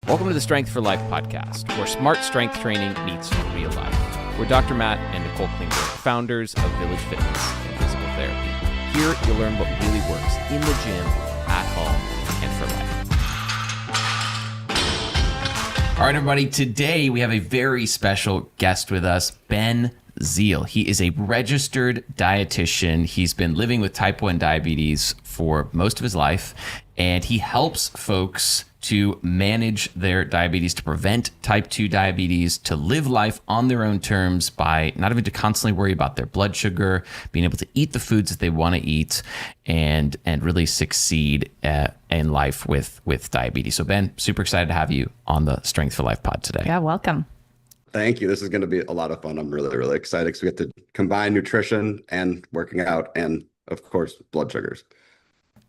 Welcome to the Strength for Life podcast, where smart strength training meets real life. We're Dr. Matt and Nicole Klingberg, founders of Village Fitness and Physical Therapy. Here, you'll learn what really works in the gym, at home, and for life. All right, everybody. Today, we have a very special guest with us, Ben Tzeel. He is a registered dietitian. He's been living with type 1 diabetes for most of his life, and he helps folks to manage their diabetes, to prevent type 2 diabetes, to live life on their own terms by not having to constantly worry about their blood sugar, being able to eat the foods that they want to eat, and really succeed in life with diabetes. So Ben, super excited to have you on the Strength for Life pod today. Yeah, welcome. Thank you. This is going to be a lot of fun. I'm really, really excited because we get to combine nutrition and working out and, of course, blood sugars.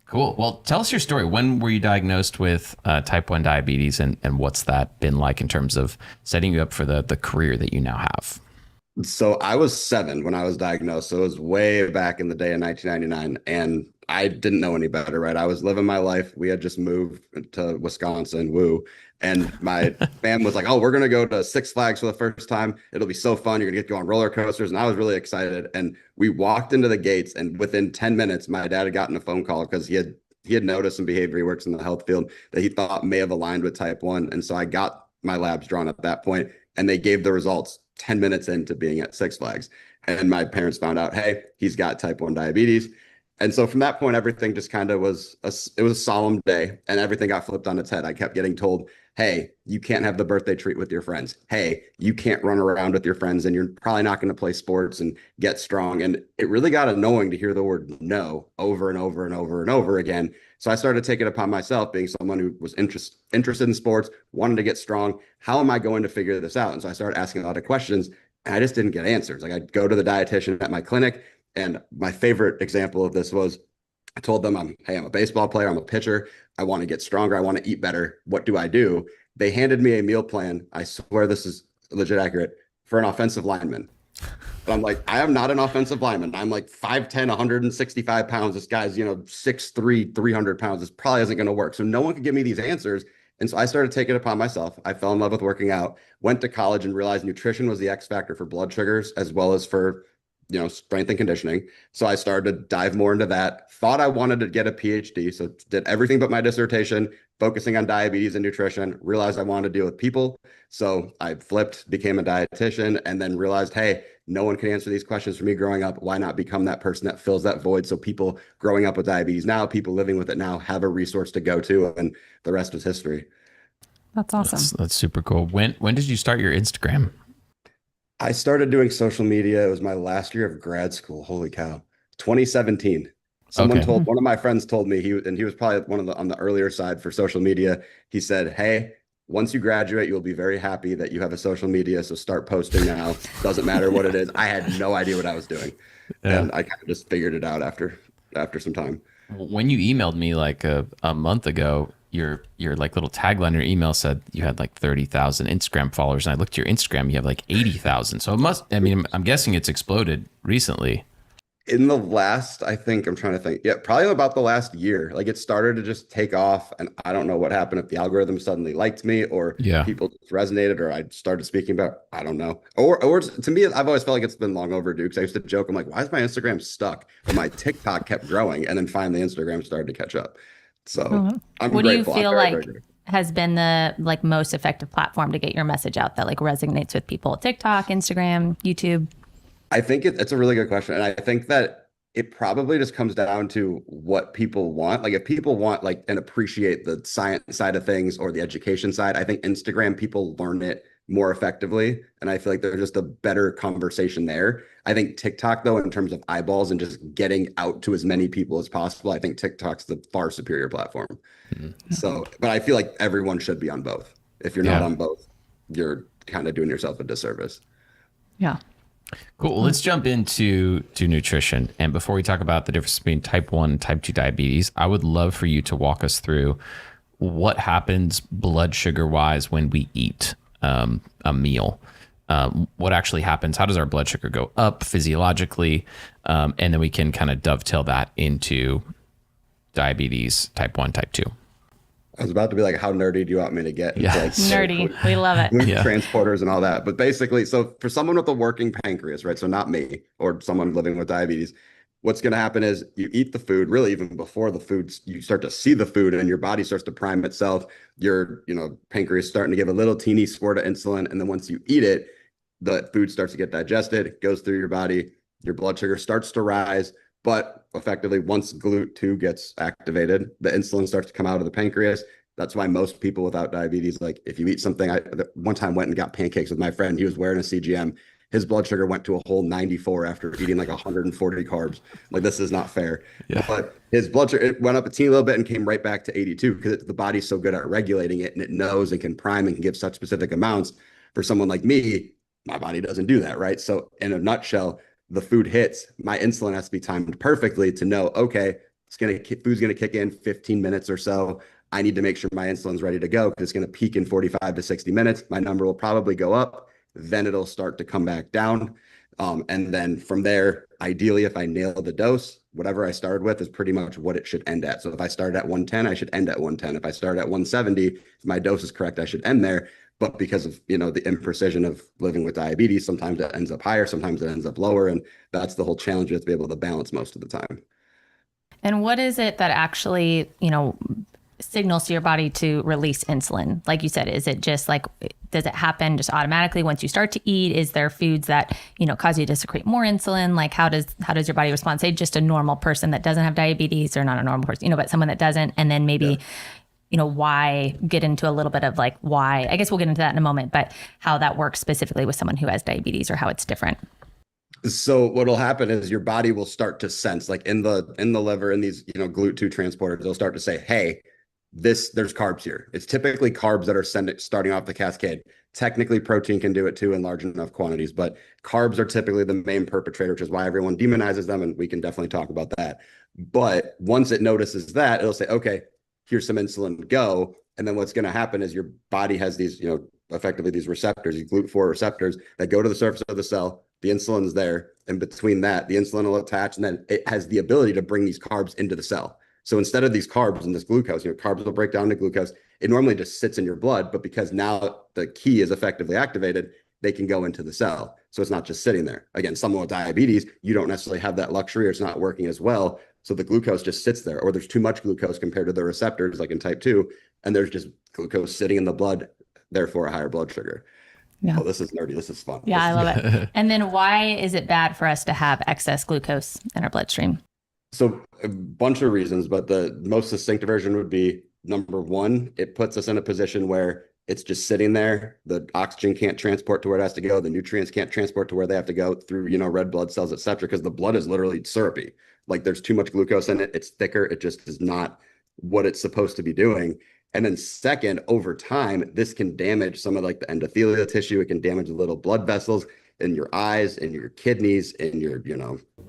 Cool. Well, tell us your story. When were you diagnosed with type 1 diabetes, and what's that been like in terms of setting you up for the career that you now have? So I was 7 when I was diagnosed. So it was way back in the day in 1999. And I didn't know any better, right? I was living my life. We had just moved to Wisconsin, woo. And my fam was like, oh, we're going to go to Six Flags for the first time. It'll be so fun. You're going to get to go on roller coasters. And I was really excited. And we walked into the gates, and within 10 minutes, my dad had gotten a phone call because he had noticed some behavior. He works in the health field that he thought may have aligned with type 1. And so I got my labs drawn at that point, and they gave the results 10 minutes into being at Six Flags. And my parents found out, hey, he's got type 1 diabetes. And so from that point, everything just kind of was a solemn day, and everything got flipped on its head. I kept getting told, hey, you can't have the birthday treat with your friends. Hey, you can't run around with your friends, and you're probably not going to play sports and get strong. And it really got annoying to hear the word no over and over and over and over again. So I started taking it upon myself, being someone who was interested in sports, wanted to get strong. How am I going to figure this out? And so I started asking a lot of questions, and I just didn't get answers. Like, I'd go to the dietitian at my clinic, and my favorite example of this was I told them, I'm a baseball player. I'm a pitcher. I want to get stronger. I want to eat better. What do I do? They handed me a meal plan. I swear this is legit accurate, for an offensive lineman. But I'm like, I am not an offensive lineman. I'm like 5'10", 165 pounds. This guy's, 6'3", 300 pounds. This probably isn't going to work. So no one could give me these answers. And so I started taking it upon myself. I fell in love with working out, went to college, and realized nutrition was the X factor for blood sugars as well as for strength and conditioning. So I started to dive more into that, thought I wanted to get a PhD. So did everything but my dissertation, focusing on diabetes and nutrition, realized I wanted to deal with people. So I flipped, became a dietitian, and then realized, hey, no one can answer these questions for me growing up. Why not become that person that fills that void? So people growing up with diabetes now, people living with it now, have a resource to go to, and the rest is history. That's awesome. That's super cool. When did you start your Instagram? I started doing social media. It was my last year of grad school. Holy cow. 2017. One of my friends told me, he was probably on the earlier side for social media. He said, hey, once you graduate, you'll be very happy that you have a social media. So start posting now. Doesn't matter what it is. I had no idea what I was doing. Yeah. And I kind of just figured it out after some time. When you emailed me like a month ago, your like little tagline in your email said you had like 30,000 Instagram followers, and I looked at your Instagram, you have like 80,000. So I'm guessing it's exploded recently. In the last, probably about the last year, like it started to just take off, and I don't know what happened, if the algorithm suddenly liked me or people just resonated, or I started speaking about, I don't know. Or to me, I've always felt like it's been long overdue, because I used to joke, I'm like, why is my Instagram stuck? But my TikTok kept growing, and then finally Instagram started to catch up. So I'm what grateful. Do you feel like has been the most effective platform to get your message out that resonates with people? TikTok, Instagram, YouTube? I think it's a really good question. And I think that it probably just comes down to what people want. Like if people want and appreciate the science side of things or the education side, I think Instagram, people learn it more effectively. And I feel like there's just a better conversation there. I think TikTok, though, in terms of eyeballs and just getting out to as many people as possible, I think TikTok's the far superior platform. Mm-hmm. So, but I feel like everyone should be on both. If you're not on both, you're kind of doing yourself a disservice. Yeah. Cool. Well, let's jump into nutrition. And before we talk about the difference between type 1 and type 2 diabetes, I would love for you to walk us through what happens blood sugar wise when we eat a meal. What actually happens? How does our blood sugar go up physiologically? And then we can kind of dovetail that into diabetes, type 1, type 2. I was about to be like, how nerdy do you want me to get? Yeah. Into like Nerdy. We love it. gluten Yeah. transporters and all that. But basically, so for someone with a working pancreas, right? So not me or someone living with diabetes, what's going to happen is you eat the food, really even before the food, you start to see the food and your body starts to prime itself. Your, pancreas starting to give a little teeny sport of insulin. And then once you eat it, the food starts to get digested, it goes through your body, your blood sugar starts to rise. But effectively, once GLUT2 gets activated, the insulin starts to come out of the pancreas. That's why most people without diabetes, like if you eat something, I one time went and got pancakes with my friend. He was wearing a CGM. His blood sugar went to a whole 94 after eating like 140 carbs. Like, this is not fair. Yeah. But his blood sugar, it went up a teeny little bit and came right back to 82 because the body's so good at regulating it, and it knows and can prime and can give such specific amounts. For someone like me, my body doesn't do that, right? So in a nutshell, the food hits, my insulin has to be timed perfectly to know, okay, food's gonna kick in 15 minutes or so. I need to make sure my insulin's ready to go because it's gonna peak in 45 to 60 minutes. My number will probably go up, then it'll start to come back down. And then from there, ideally, if I nail the dose, whatever I started with is pretty much what it should end at. So if I started at 110, I should end at 110. If I start at 170, if my dose is correct, I should end there. But because of, the imprecision of living with diabetes, sometimes it ends up higher, sometimes it ends up lower. And that's the whole challenge. You have to be able to balance most of the time. And what is it that actually, signals to your body to release insulin? Like you said, is it just like, does it happen just automatically once you start to eat? Is there foods that, cause you to secrete more insulin? Like how does your body respond? Say just a normal person that doesn't have diabetes, or not a normal person, but someone that doesn't, and then maybe, why get into a little bit of like why, I guess we'll get into that in a moment, but how that works specifically with someone who has diabetes or how it's different. So what'll happen is your body will start to sense, like in the liver, in these, GLUT2 transporters, they'll start to say, hey, there's carbs here. It's typically carbs that are starting off the cascade. Technically, protein can do it too in large enough quantities, but carbs are typically the main perpetrator, which is why everyone demonizes them, and we can definitely talk about that. But once it notices that, it'll say, okay, here's some insulin, go. And then what's going to happen is your body has these, effectively these receptors, these GLUT4 receptors that go to the surface of the cell. The insulin's there. And between that, the insulin will attach, and then it has the ability to bring these carbs into the cell. So instead of these carbs and this glucose, carbs will break down to glucose. It normally just sits in your blood, but because now the key is effectively activated, they can go into the cell. So it's not just sitting there. Again, someone with diabetes, you don't necessarily have that luxury, or it's not working as well. So the glucose just sits there, or there's too much glucose compared to the receptors, like in type 2, and there's just glucose sitting in the blood, therefore a higher blood sugar. Yeah. Oh, this is nerdy. This is fun. Yeah, I love it. And then why is it bad for us to have excess glucose in our bloodstream? So a bunch of reasons, but the most succinct version would be, number one, it puts us in a position where it's just sitting there. The oxygen can't transport to where it has to go. The nutrients can't transport to where they have to go through, red blood cells, et cetera, because the blood is literally syrupy. Like, there's too much glucose in it. It's thicker. It just is not what it's supposed to be doing. And then second, over time, this can damage some of like the endothelial tissue. It can damage the little blood vessels in your eyes, in your kidneys, in your,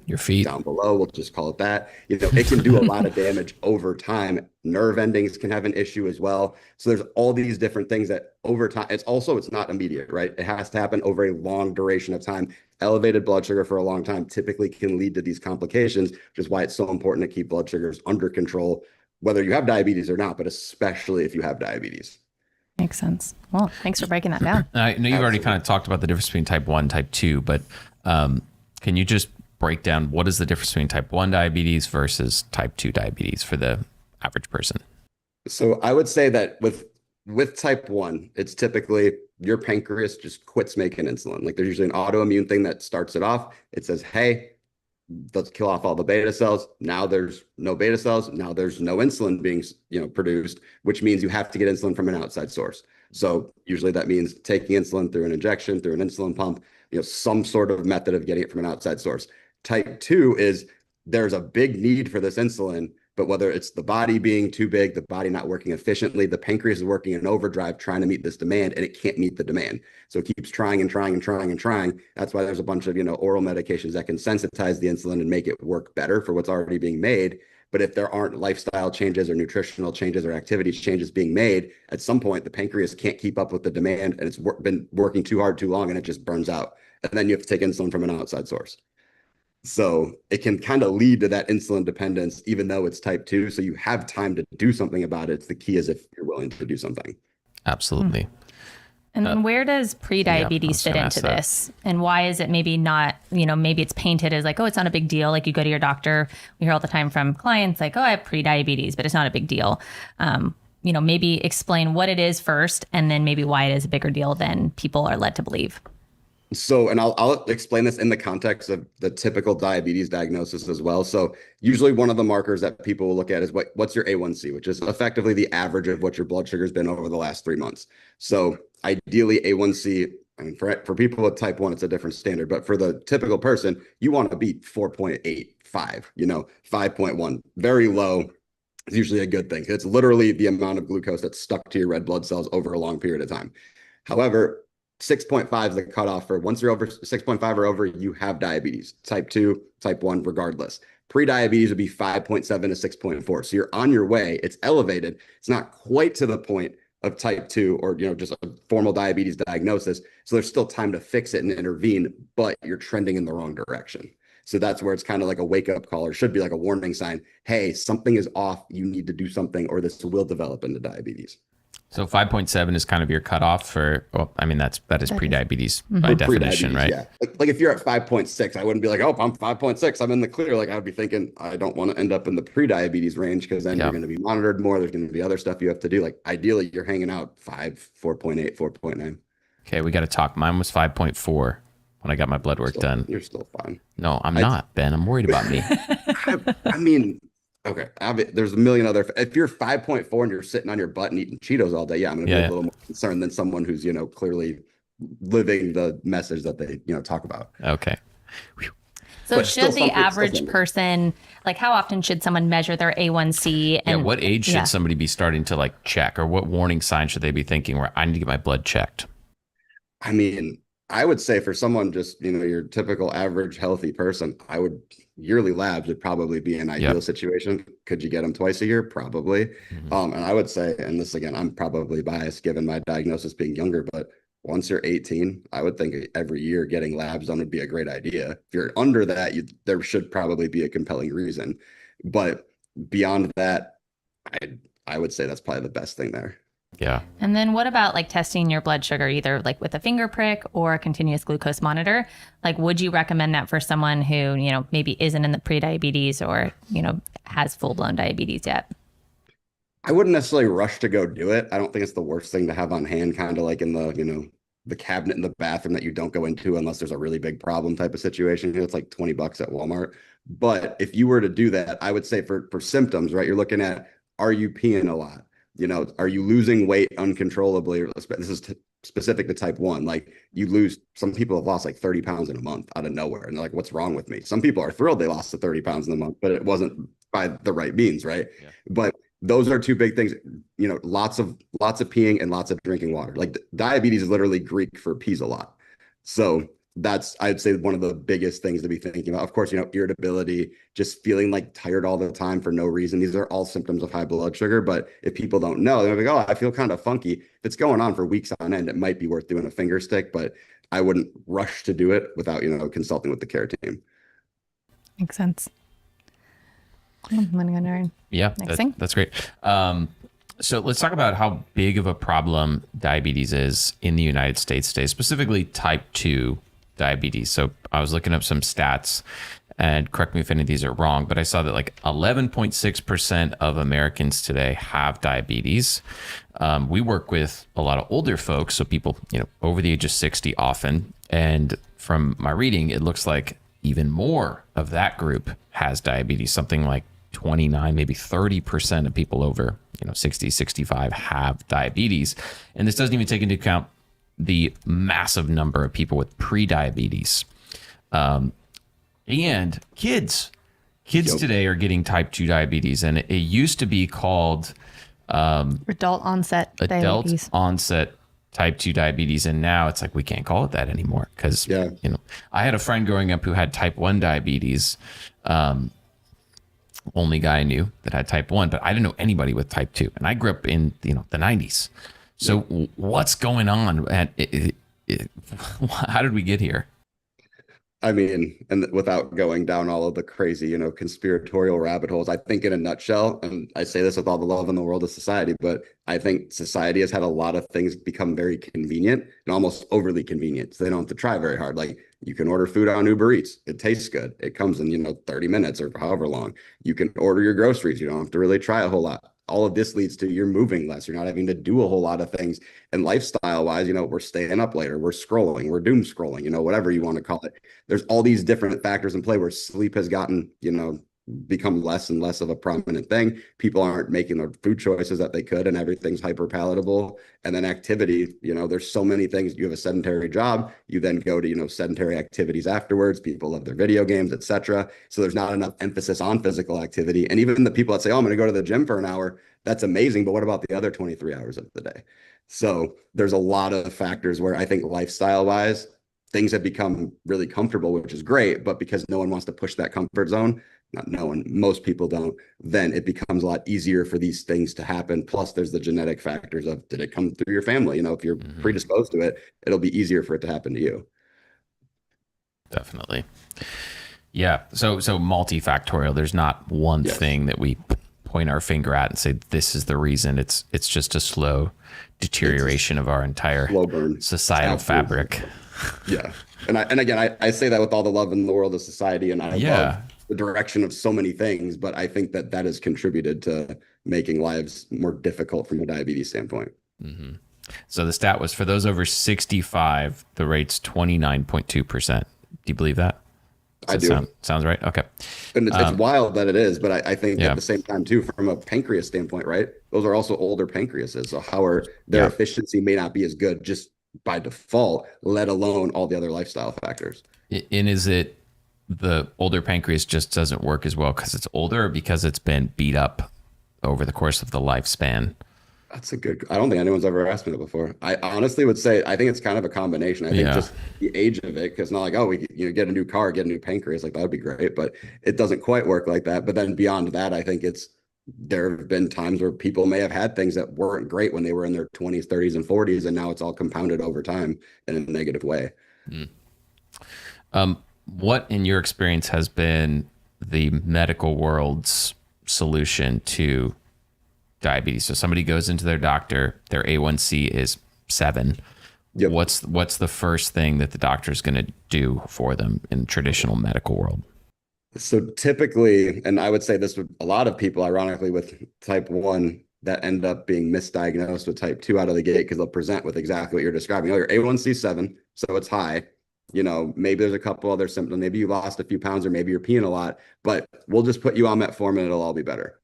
your feet down below. We'll just call it that. It can do a lot of damage over time. Nerve endings can have an issue as well. So there's all these different things that over time, it's not immediate, right? It has to happen over a long duration of time. Elevated blood sugar for a long time typically can lead to these complications, which is why it's so important to keep blood sugars under control, whether you have diabetes or not, but especially if you have diabetes. Makes sense. Well, thanks for breaking that down. I know you've already kind of talked about the difference between type 1 and type 2, but can you just break down what is the difference between type 1 diabetes versus type 2 diabetes for the average person? So I would say that with type 1, it's typically your pancreas just quits making insulin. Like, there's usually an autoimmune thing that starts it off. It says, hey, let's kill off all the beta cells. Now there's no beta cells. Now there's no insulin being, produced, which means you have to get insulin from an outside source. So usually that means taking insulin through an injection, through an insulin pump, some sort of method of getting it from an outside source. Type 2 is there's a big need for this insulin, but whether it's the body being too big, the body not working efficiently, the pancreas is working in overdrive trying to meet this demand, and it can't meet the demand. So it keeps trying and trying and trying and trying. That's why there's a bunch of, oral medications that can sensitize the insulin and make it work better for what's already being made. But if there aren't lifestyle changes or nutritional changes or activity changes being made, at some point, the pancreas can't keep up with the demand, and it's been working too hard, too long, and it just burns out. And then you have to take insulin from an outside source. So it can kind of lead to that insulin dependence, even though it's type 2. So you have time to do something about it. It's the key is if you're willing to do something. Absolutely. And then where does I pre-diabetes was fit gonna into ask that. this? And why is it maybe not, maybe it's painted as like, oh, it's not a big deal. Like you go to your doctor, we hear all the time from clients like, oh, I have pre-diabetes, but it's not a big deal. Maybe explain what it is first, and then maybe why it is a bigger deal than people are led to believe. So, and I'll explain this in the context of the typical diabetes diagnosis as well. So usually one of the markers that people will look at is what's your A1C, which is effectively the average of what your blood sugar has been over the last 3 months. So ideally A1C, I mean, for people with type 1, it's a different standard, but for the typical person, you want to beat 4.85, 5.1, very low. Is usually a good thing. It's literally the amount of glucose that's stuck to your red blood cells over a long period of time. However, 6.5 is the cutoff for once you're over 6.5 or over, you have diabetes, type 2, type 1, regardless. Pre-diabetes would be 5.7 to 6.4. So you're on your way. It's elevated. It's not quite to the point of type 2 or just a formal diabetes diagnosis. So there's still time to fix it and intervene, but you're trending in the wrong direction. So that's where it's kind of like a wake-up call, or should be like a warning sign. Hey, something is off. You need to do something, or this will develop into diabetes. So 5.7 is kind of your cutoff for, well, I mean, that is pre-diabetes by For definition, right? Yeah. Like if you're at 5.6, I wouldn't be like, oh, I'm 5.6. I'm in the clear. Like I would be thinking, I don't want to end up in the pre-diabetes range, because then you're going to be monitored more. There's going to be other stuff you have to do. Like ideally, you're hanging out 5, 4.8, 4.9. Okay, we got to talk. Mine was 5.4 when I got my blood work done. You're still fine. No, I'm not, Ben. I'm worried about me. I mean, okay. There's a million other. If you're 5.4 and you're sitting on your butt and eating Cheetos all day, yeah, I'm going to be a little more concerned than someone who's clearly living the message that they talk about. Okay. So But should still the average person, like how often should someone measure their A1C? And What age should somebody be starting to like check, or what warning signs should they be thinking where I need to get my blood checked? I mean, I would say for someone just, your typical average healthy person, yearly labs would probably be an ideal situation. Could you get them twice a year? Probably. And I would say, and this again, I'm probably biased given my diagnosis being younger, but once you're 18, I would think every year getting labs done would be a great idea. If you're under that, there should probably be a compelling reason. But beyond that, I would say that's probably the best thing there. Yeah. And then what about like testing your blood sugar, either like with a finger prick or a continuous glucose monitor? Like, would you recommend that for someone who, maybe isn't in the pre-diabetes or, has full-blown diabetes yet? I wouldn't necessarily rush to go do it. I don't think it's the worst thing to have on hand, kind of like in the, the cabinet in the bathroom that you don't go into unless there's a really big problem type of situation. It's like $20 at Walmart. But if you were to do that, I would say for symptoms, right, you're looking at, are you peeing a lot? Are you losing weight uncontrollably? This is specific to type 1. Like some people have lost like 30 pounds in a month out of nowhere. And they're like, what's wrong with me? Some people are thrilled they lost the 30 pounds in a month, but it wasn't by the right means, right? Yeah. But those are two big things, lots of peeing and lots of drinking water. Like diabetes is literally Greek for pees a lot. So that's, I'd say, one of the biggest things to be thinking about. Of course, irritability, just feeling like tired all the time for no reason. These are all symptoms of high blood sugar. But if people don't know, they're like, oh, I feel kind of funky. If it's going on for weeks on end, it might be worth doing a finger stick, but I wouldn't rush to do it without, consulting with the care team. Makes sense. Yeah, that's great. So let's talk about how big of a problem diabetes is in the United States today, specifically type 2 diabetes. So I was looking up some stats, and correct me if any of these are wrong, but I saw that like 11.6% of Americans today have diabetes. We work with a lot of older folks, so people, over the age of 60 often. And from my reading, it looks like even more of that group has diabetes, something like 29, maybe 30% of people over 60, 65 have diabetes. And this doesn't even take into account the massive number of people with pre-diabetes. And kids today are getting type 2 diabetes. And it used to be called adult onset type 2 diabetes. And now it's like, we can't call it that anymore. Because, I had a friend growing up who had type 1 diabetes. Only guy I knew that had type 1, but I didn't know anybody with type 2. And I grew up in, the 90s. So what's going on? And how did we get here? I mean, and without going down all of the crazy, conspiratorial rabbit holes, I think in a nutshell, and I say this with all the love in the world of society, but I think society has had a lot of things become very convenient and almost overly convenient. So they don't have to try very hard. Like you can order food on Uber Eats. It tastes good. It comes in, 30 minutes or however long. You can order your groceries. You don't have to really try a whole lot. All of this leads to you're moving less. You're not having to do a whole lot of things. And lifestyle wise, we're staying up later, we're scrolling, we're doom scrolling, whatever you want to call it. There's all these different factors in play where sleep has gotten, become less and less of a prominent thing. People aren't making the food choices that they could, and everything's hyper palatable. And then activity, there's so many things. You have a sedentary job, you then go to, sedentary activities afterwards. People love their video games, etc. So there's not enough emphasis on physical activity. And even the people that say, oh, I'm going to go to the gym for an hour, that's amazing. But what about the other 23 hours of the day? So there's a lot of factors where I think lifestyle wise, things have become really comfortable, which is great. But because no one wants to push that comfort zone, not no one, most people don't, then it becomes a lot easier for these things to happen. Plus, there's the genetic factors of, did it come through your family? If you're predisposed to it, it'll be easier for it to happen to you. Definitely. Yeah. So multifactorial. There's not one thing that we point our finger at and say, this is the reason. It's just a slow deterioration of our entire societal fabric. Yeah. And again, I say that with all the love in the world of society, and I love the direction of so many things, but I think that has contributed to making lives more difficult from a diabetes standpoint. Mm-hmm. So the stat was, for those over 65, the rate's 29.2%. Do you believe that? I do. Sounds right. Okay. And it's wild that it is, but I think at the same time too, from a pancreas standpoint, right? Those are also older pancreases. So their efficiency may not be as good just by default, let alone all the other lifestyle factors. And is it the older pancreas just doesn't work as well because it's older, or because it's been beat up over the course of the lifespan? That's I don't think anyone's ever asked me that before. I honestly would say, I think it's kind of a combination. I think just the age of it, because not like, oh, we get a new car, get a new pancreas, like that would be great, but it doesn't quite work like that. But then beyond that, I think there have been times where people may have had things that weren't great when they were in their 20s, 30s, and 40s, and now it's all compounded over time in a negative way. What, in your experience, has been the medical world's solution to diabetes? So somebody goes into their doctor, their A1C is 7. Yep. What's the first thing that the doctor is going to do for them in traditional medical world? So typically, and I would say this with a lot of people, ironically, with type 1 that end up being misdiagnosed with type 2 out of the gate, because they'll present with exactly what you're describing. Oh, your A1C 7, so it's high. Maybe there's a couple other symptoms. Maybe you lost a few pounds, or maybe you're peeing a lot, but we'll just put you on metformin and it'll all be better.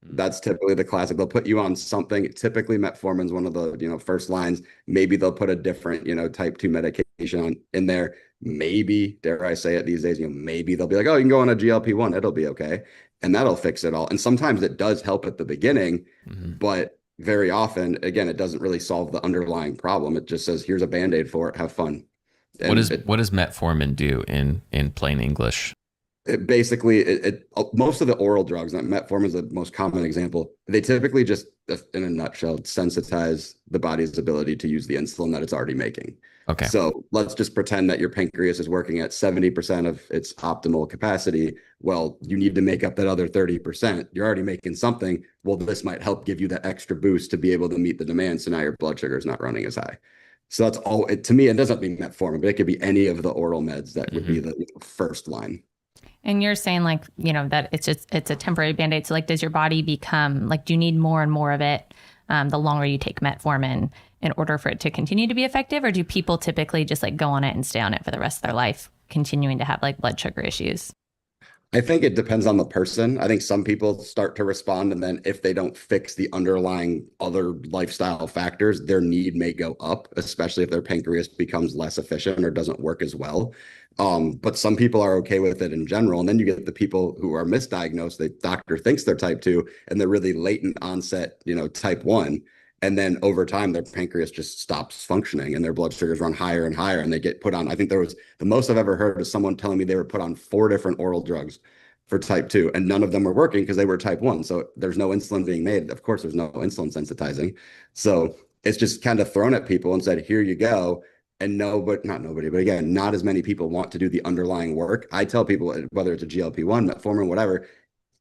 That's typically the classic. They'll put you on something. Typically, metformin is one of the first lines. Maybe they'll put a different type 2 medication in there. Maybe, dare I say it these days, maybe they'll be like, oh, you can go on a GLP-1, it'll be okay, and that'll fix it all. And sometimes it does help at the beginning, but very often, again, it doesn't really solve the underlying problem. It just says, here's a Band-Aid for it. Have fun. And what does metformin do in plain English? Most of the oral drugs, metformin is the most common example. They typically just, in a nutshell, sensitize the body's ability to use the insulin that it's already making. Okay. So let's just pretend that your pancreas is working at 70% of its optimal capacity. Well, you need to make up that other 30%. You're already making something. Well, this might help give you that extra boost to be able to meet the demand. So now your blood sugar is not running as high. So that's all. To me, it doesn't mean metformin, but it could be any of the oral meds that would be the first line. And you're saying that it's a temporary Band-Aid. So does your body become do you need more and more of it the longer you take metformin in order for it to continue to be effective? Or do people typically just go on it and stay on it for the rest of their life, continuing to have blood sugar issues? I think it depends on the person. I think some people start to respond, and then if they don't fix the underlying other lifestyle factors, their need may go up, especially if their pancreas becomes less efficient or doesn't work as well. But some people are okay with it in general. And then you get the people who are misdiagnosed. The doctor thinks they're type 2 and they're really latent onset, type 1. And then over time, their pancreas just stops functioning and their blood sugars run higher and higher. And they get put on, I think there was the most I've ever heard is someone telling me they were put on 4 different oral drugs for type 2, and none of them were working because they were type 1. So there's no insulin being made. Of course, there's no insulin sensitizing. So it's just kind of thrown at people and said, here you go. and not nobody, but again, not as many people want to do the underlying work. I tell people, whether it's a GLP-1, metformin, whatever,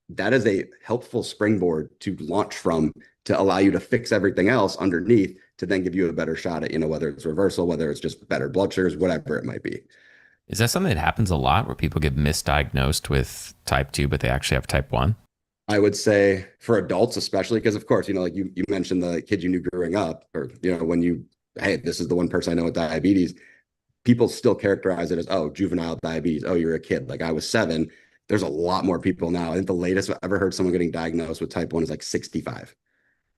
that is a helpful springboard to launch from to allow you to fix everything else underneath to then give you a better shot at, whether it's reversal, whether it's just better blood sugars, whatever it might be. Is that something that happens a lot where people get misdiagnosed with type 2, but they actually have type 1? I would say for adults, especially, because of course, like you mentioned the kid you knew growing up, or, hey, this is the one person I know with diabetes. People still characterize it as, oh, juvenile diabetes. Oh, you're a kid. Like I was 7. There's a lot more people now. I think the latest I've ever heard someone getting diagnosed with type 1 is like 65.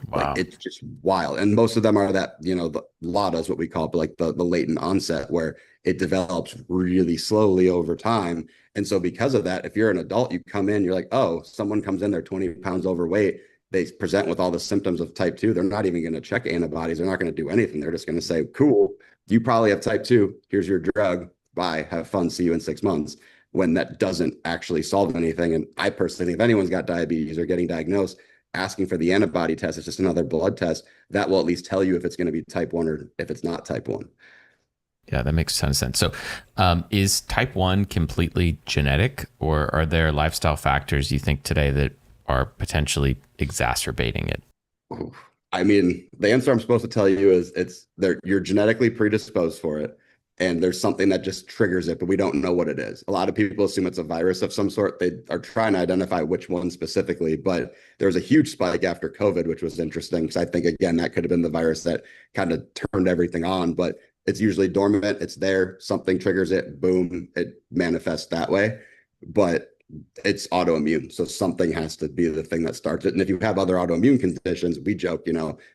Wow. Like it's just wild. And most of them are that, the LADA is what we call it, but like the latent onset where it develops really slowly over time. And so because of that, if you're an adult, you come in, you're like, oh, someone comes in, they're 20 pounds overweight. They present with all the symptoms of type 2. They're not even going to check antibodies. They're not going to do anything. They're just going to say, cool, you probably have type 2. Here's your drug. Bye. Have fun. See you in 6 months. When that doesn't actually solve anything. And I personally think if anyone's got diabetes or getting diagnosed, asking for the antibody test, it's just another blood test that will at least tell you if it's going to be type 1 or if it's not type 1. Yeah, that makes a ton of sense. So is type 1 completely genetic, or are there lifestyle factors you think today that are potentially exacerbating it? I mean, the answer I'm supposed to tell you is you're genetically predisposed for it. And there's something that just triggers it, but we don't know what it is. A lot of people assume it's a virus of some sort. They are trying to identify which one specifically, but there was a huge spike after COVID, which was interesting because I think, again, that could have been the virus that kind of turned everything on, but it's usually dormant. It's there. Something triggers it. Boom. It manifests that way. But it's autoimmune. So something has to be the thing that starts it. And if you have other autoimmune conditions, we joke,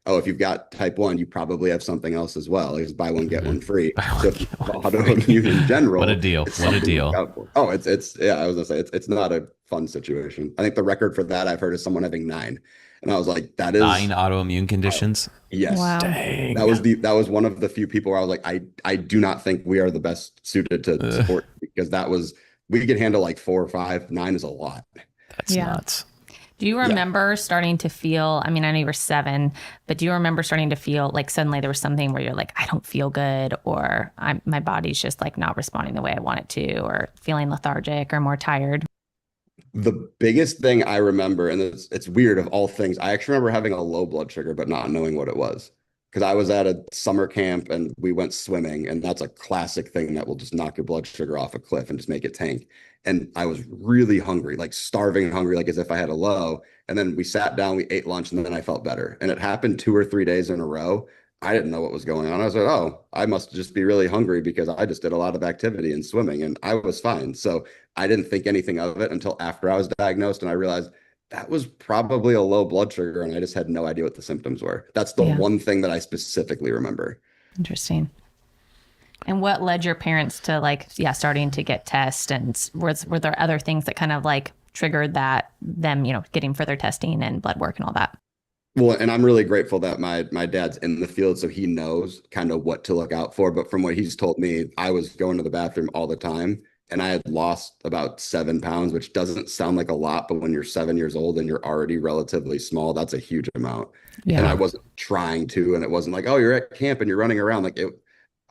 oh, if you've got type 1, you probably have something else as well. It's buy one, get one free. So autoimmune in general. What a deal. What a deal. Oh, I was gonna say it's not a fun situation. I think the record for that I've heard is someone having 9. And I was like, that is 9 autoimmune conditions. Yes. Wow. Dang. That was one of the few people where I was like, I do not think we are the best suited to support, because we could handle like 4 or 5. 9 is a lot. That's nuts. Do you remember starting to feel, I mean, I know you were 7, but do you remember starting to feel like suddenly there was something where you're like, I don't feel good, or my body's just like not responding the way I want it to, or feeling lethargic or more tired? The biggest thing I remember, and it's weird of all things, I actually remember having a low blood sugar, but not knowing what it was. Because I was at a summer camp and we went swimming, and that's a classic thing that will just knock your blood sugar off a cliff and just make it tank. And I was really hungry, like starving hungry, like as if I had a low. And then we sat down, we ate lunch, and then I felt better. And it happened 2 or 3 days in a row. I didn't know what was going on. I was like, oh, I must just be really hungry because I just did a lot of activity and swimming, and I was fine. So I didn't think anything of it until after I was diagnosed, and I realized that was probably a low blood sugar, and I just had no idea what the symptoms were. That's the one thing that I specifically remember. Interesting. And what led your parents to starting to get tests, and were there other things that kind of like triggered them, getting further testing and blood work and all that? Well, and I'm really grateful that my dad's in the field, so he knows kind of what to look out for. But from what he's told me, I was going to the bathroom all the time, and I had lost about 7 pounds, which doesn't sound like a lot, but when you're 7 years old and you're already relatively small, that's a huge amount. Yeah. And I wasn't trying to, and it wasn't like, oh, you're at camp and you're running around.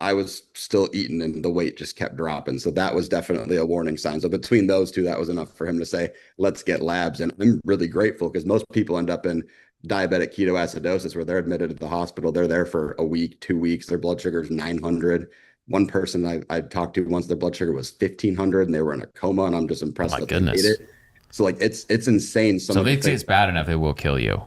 I was still eating, and the weight just kept dropping. So that was definitely a warning sign. So between those two, that was enough for him to say, let's get labs. And I'm really grateful, because most people end up in diabetic ketoacidosis where they're admitted to the hospital. They're there for a week, 2 weeks. Their blood sugar is 900. One person I talked to once, their blood sugar was 1,500, and they were in a coma, and I'm just impressed that they made it. So it's insane. So they say it's bad enough, it will kill you.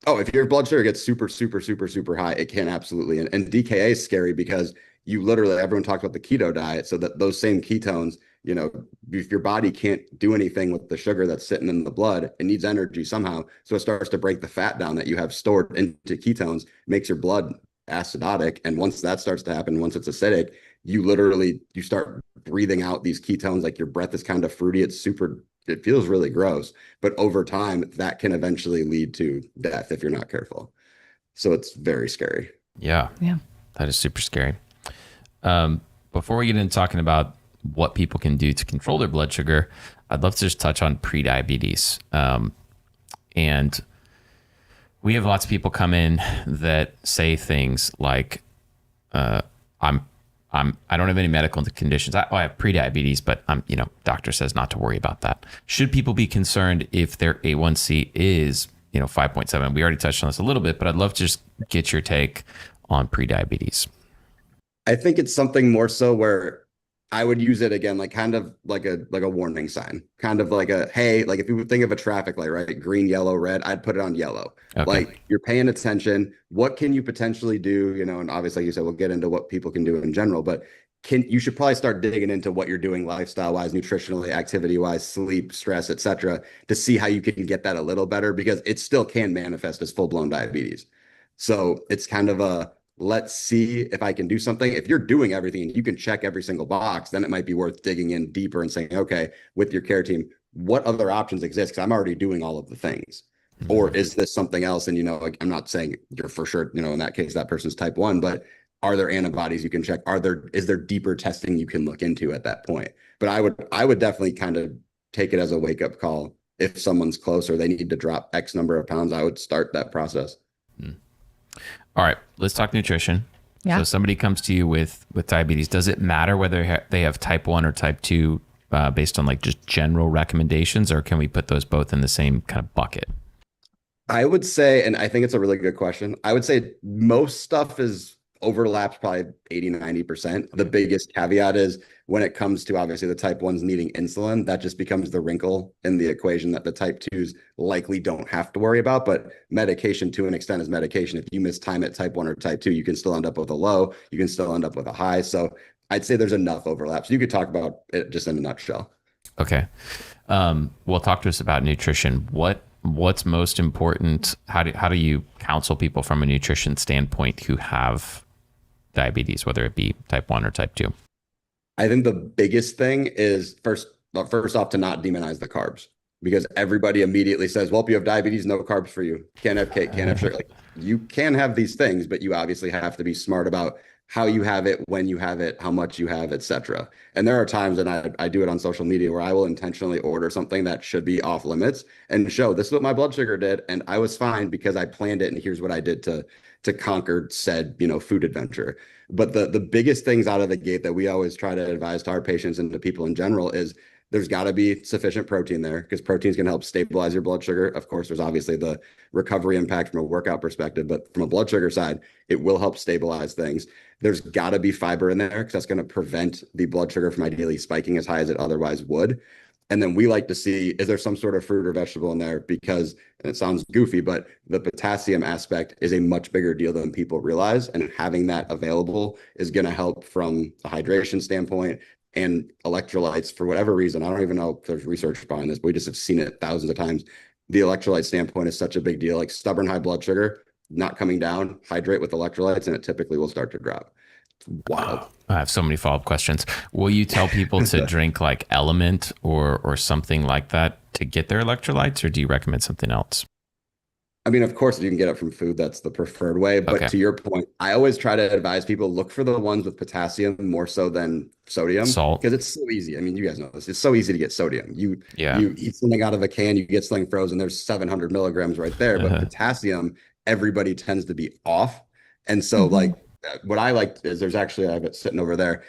Oh, if your blood sugar gets super, super, super, super high, it can absolutely. And DKA is scary because you literally, everyone talks about the keto diet. So that those same ketones, if your body can't do anything with the sugar that's sitting in the blood, it needs energy somehow. So it starts to break the fat down that you have stored into ketones, makes your blood acidotic. And once that starts to happen, once it's acidic, you start breathing out these ketones, like your breath is kind of fruity. It feels really gross, but over time that can eventually lead to death if you're not careful. So it's very scary. Yeah. That is super scary. Before we get into talking about what people can do to control their blood sugar, I'd love to just touch on prediabetes. And we have lots of people come in that say things like, I'm I don't have any medical conditions. I have prediabetes, but doctor says not to worry about that. Should people be concerned if their A1C is 5.7? We already touched on this a little bit, but I'd love to just get your take on prediabetes. I think it's something more so where I would use it again, like kind of like a warning sign, kind of like a, hey, like if you would think of a traffic light, right? Green, yellow, red, I'd put it on yellow. Okay. Like you're paying attention. What can you potentially do? And obviously, like you said, we'll get into what people can do in general, but you should probably start digging into what you're doing lifestyle wise, nutritionally, activity wise, sleep, stress, etc., to see how you can get that a little better, because it still can manifest as full blown diabetes. So it's kind of a, let's see if I can do something. If you're doing everything, you can check every single box, then it might be worth digging in deeper and saying, okay, with your care team, what other options exist? Because I'm already doing all of the things. Or is this something else? And, like, I'm not saying you're for sure, in that case, that person's type 1, but are there antibodies you can check? Is there deeper testing you can look into at that point? But I would definitely kind of take it as a wake up call. If someone's close or they need to drop X number of pounds, I would start that process. All right, let's talk nutrition. Yeah. So somebody comes to you with diabetes. Does it matter whether they have type 1 or type 2 based on like just general recommendations, or can we put those both in the same kind of bucket? I would say, and I think it's a really good question, I would say most stuff overlaps probably 80-90%. The biggest caveat is when it comes to obviously the type 1s needing insulin, that just becomes the wrinkle in the equation that the type 2s likely don't have to worry about. But medication to an extent is medication. If you miss time at type 1 or type 2, you can still end up with a low, you can still end up with a high. So I'd say there's enough overlap. So you could talk about it just in a nutshell. Okay. Well, talk to us about nutrition. What's most important? How do you counsel people from a nutrition standpoint who have diabetes, whether it be type 1 or type 2? I think the biggest thing is first off to not demonize the carbs, because everybody immediately says, well, if you have diabetes, no carbs for you. Can't have cake, can't have sugar. Like, you can have these things, but you obviously have to be smart about how you have it, when you have it, how much you have, etc. And there are times, and I do it on social media, where I will intentionally order something that should be off limits and show this is what my blood sugar did, and I was fine because I planned it, and here's what I did to conquer said food adventure. But the biggest things out of the gate that we always try to advise to our patients and to people in general is there's got to be sufficient protein there, because protein is going to help stabilize your blood sugar. Of course, there's obviously the recovery impact from a workout perspective, but from a blood sugar side, it will help stabilize things. There's got to be fiber in there, because that's going to prevent the blood sugar from ideally spiking as high as it otherwise would. And then we like to see, is there some sort of fruit or vegetable in there? Because, and it sounds goofy, but the potassium aspect is a much bigger deal than people realize. And having that available is going to help from a hydration standpoint and electrolytes for whatever reason. I don't even know if there's research behind this, but we just have seen it thousands of times. The electrolyte standpoint is such a big deal. Like stubborn high blood sugar, not coming down, hydrate with electrolytes, and it typically will start to drop. Wow. I have so many follow-up questions. Will you tell people to drink like Element or something like that to get their electrolytes, or do you recommend something else? I mean, of course, if you can get it from food, that's the preferred way. But Okay. To your point, I always try to advise people, look for the ones with potassium more so than sodium. Salt. Because it's so easy. I mean, you guys know this. It's so easy to get sodium. You eat something out of a can, you get something frozen, there's 700 milligrams right there. But potassium, everybody tends to be off. And so like what I like is I have it sitting over there.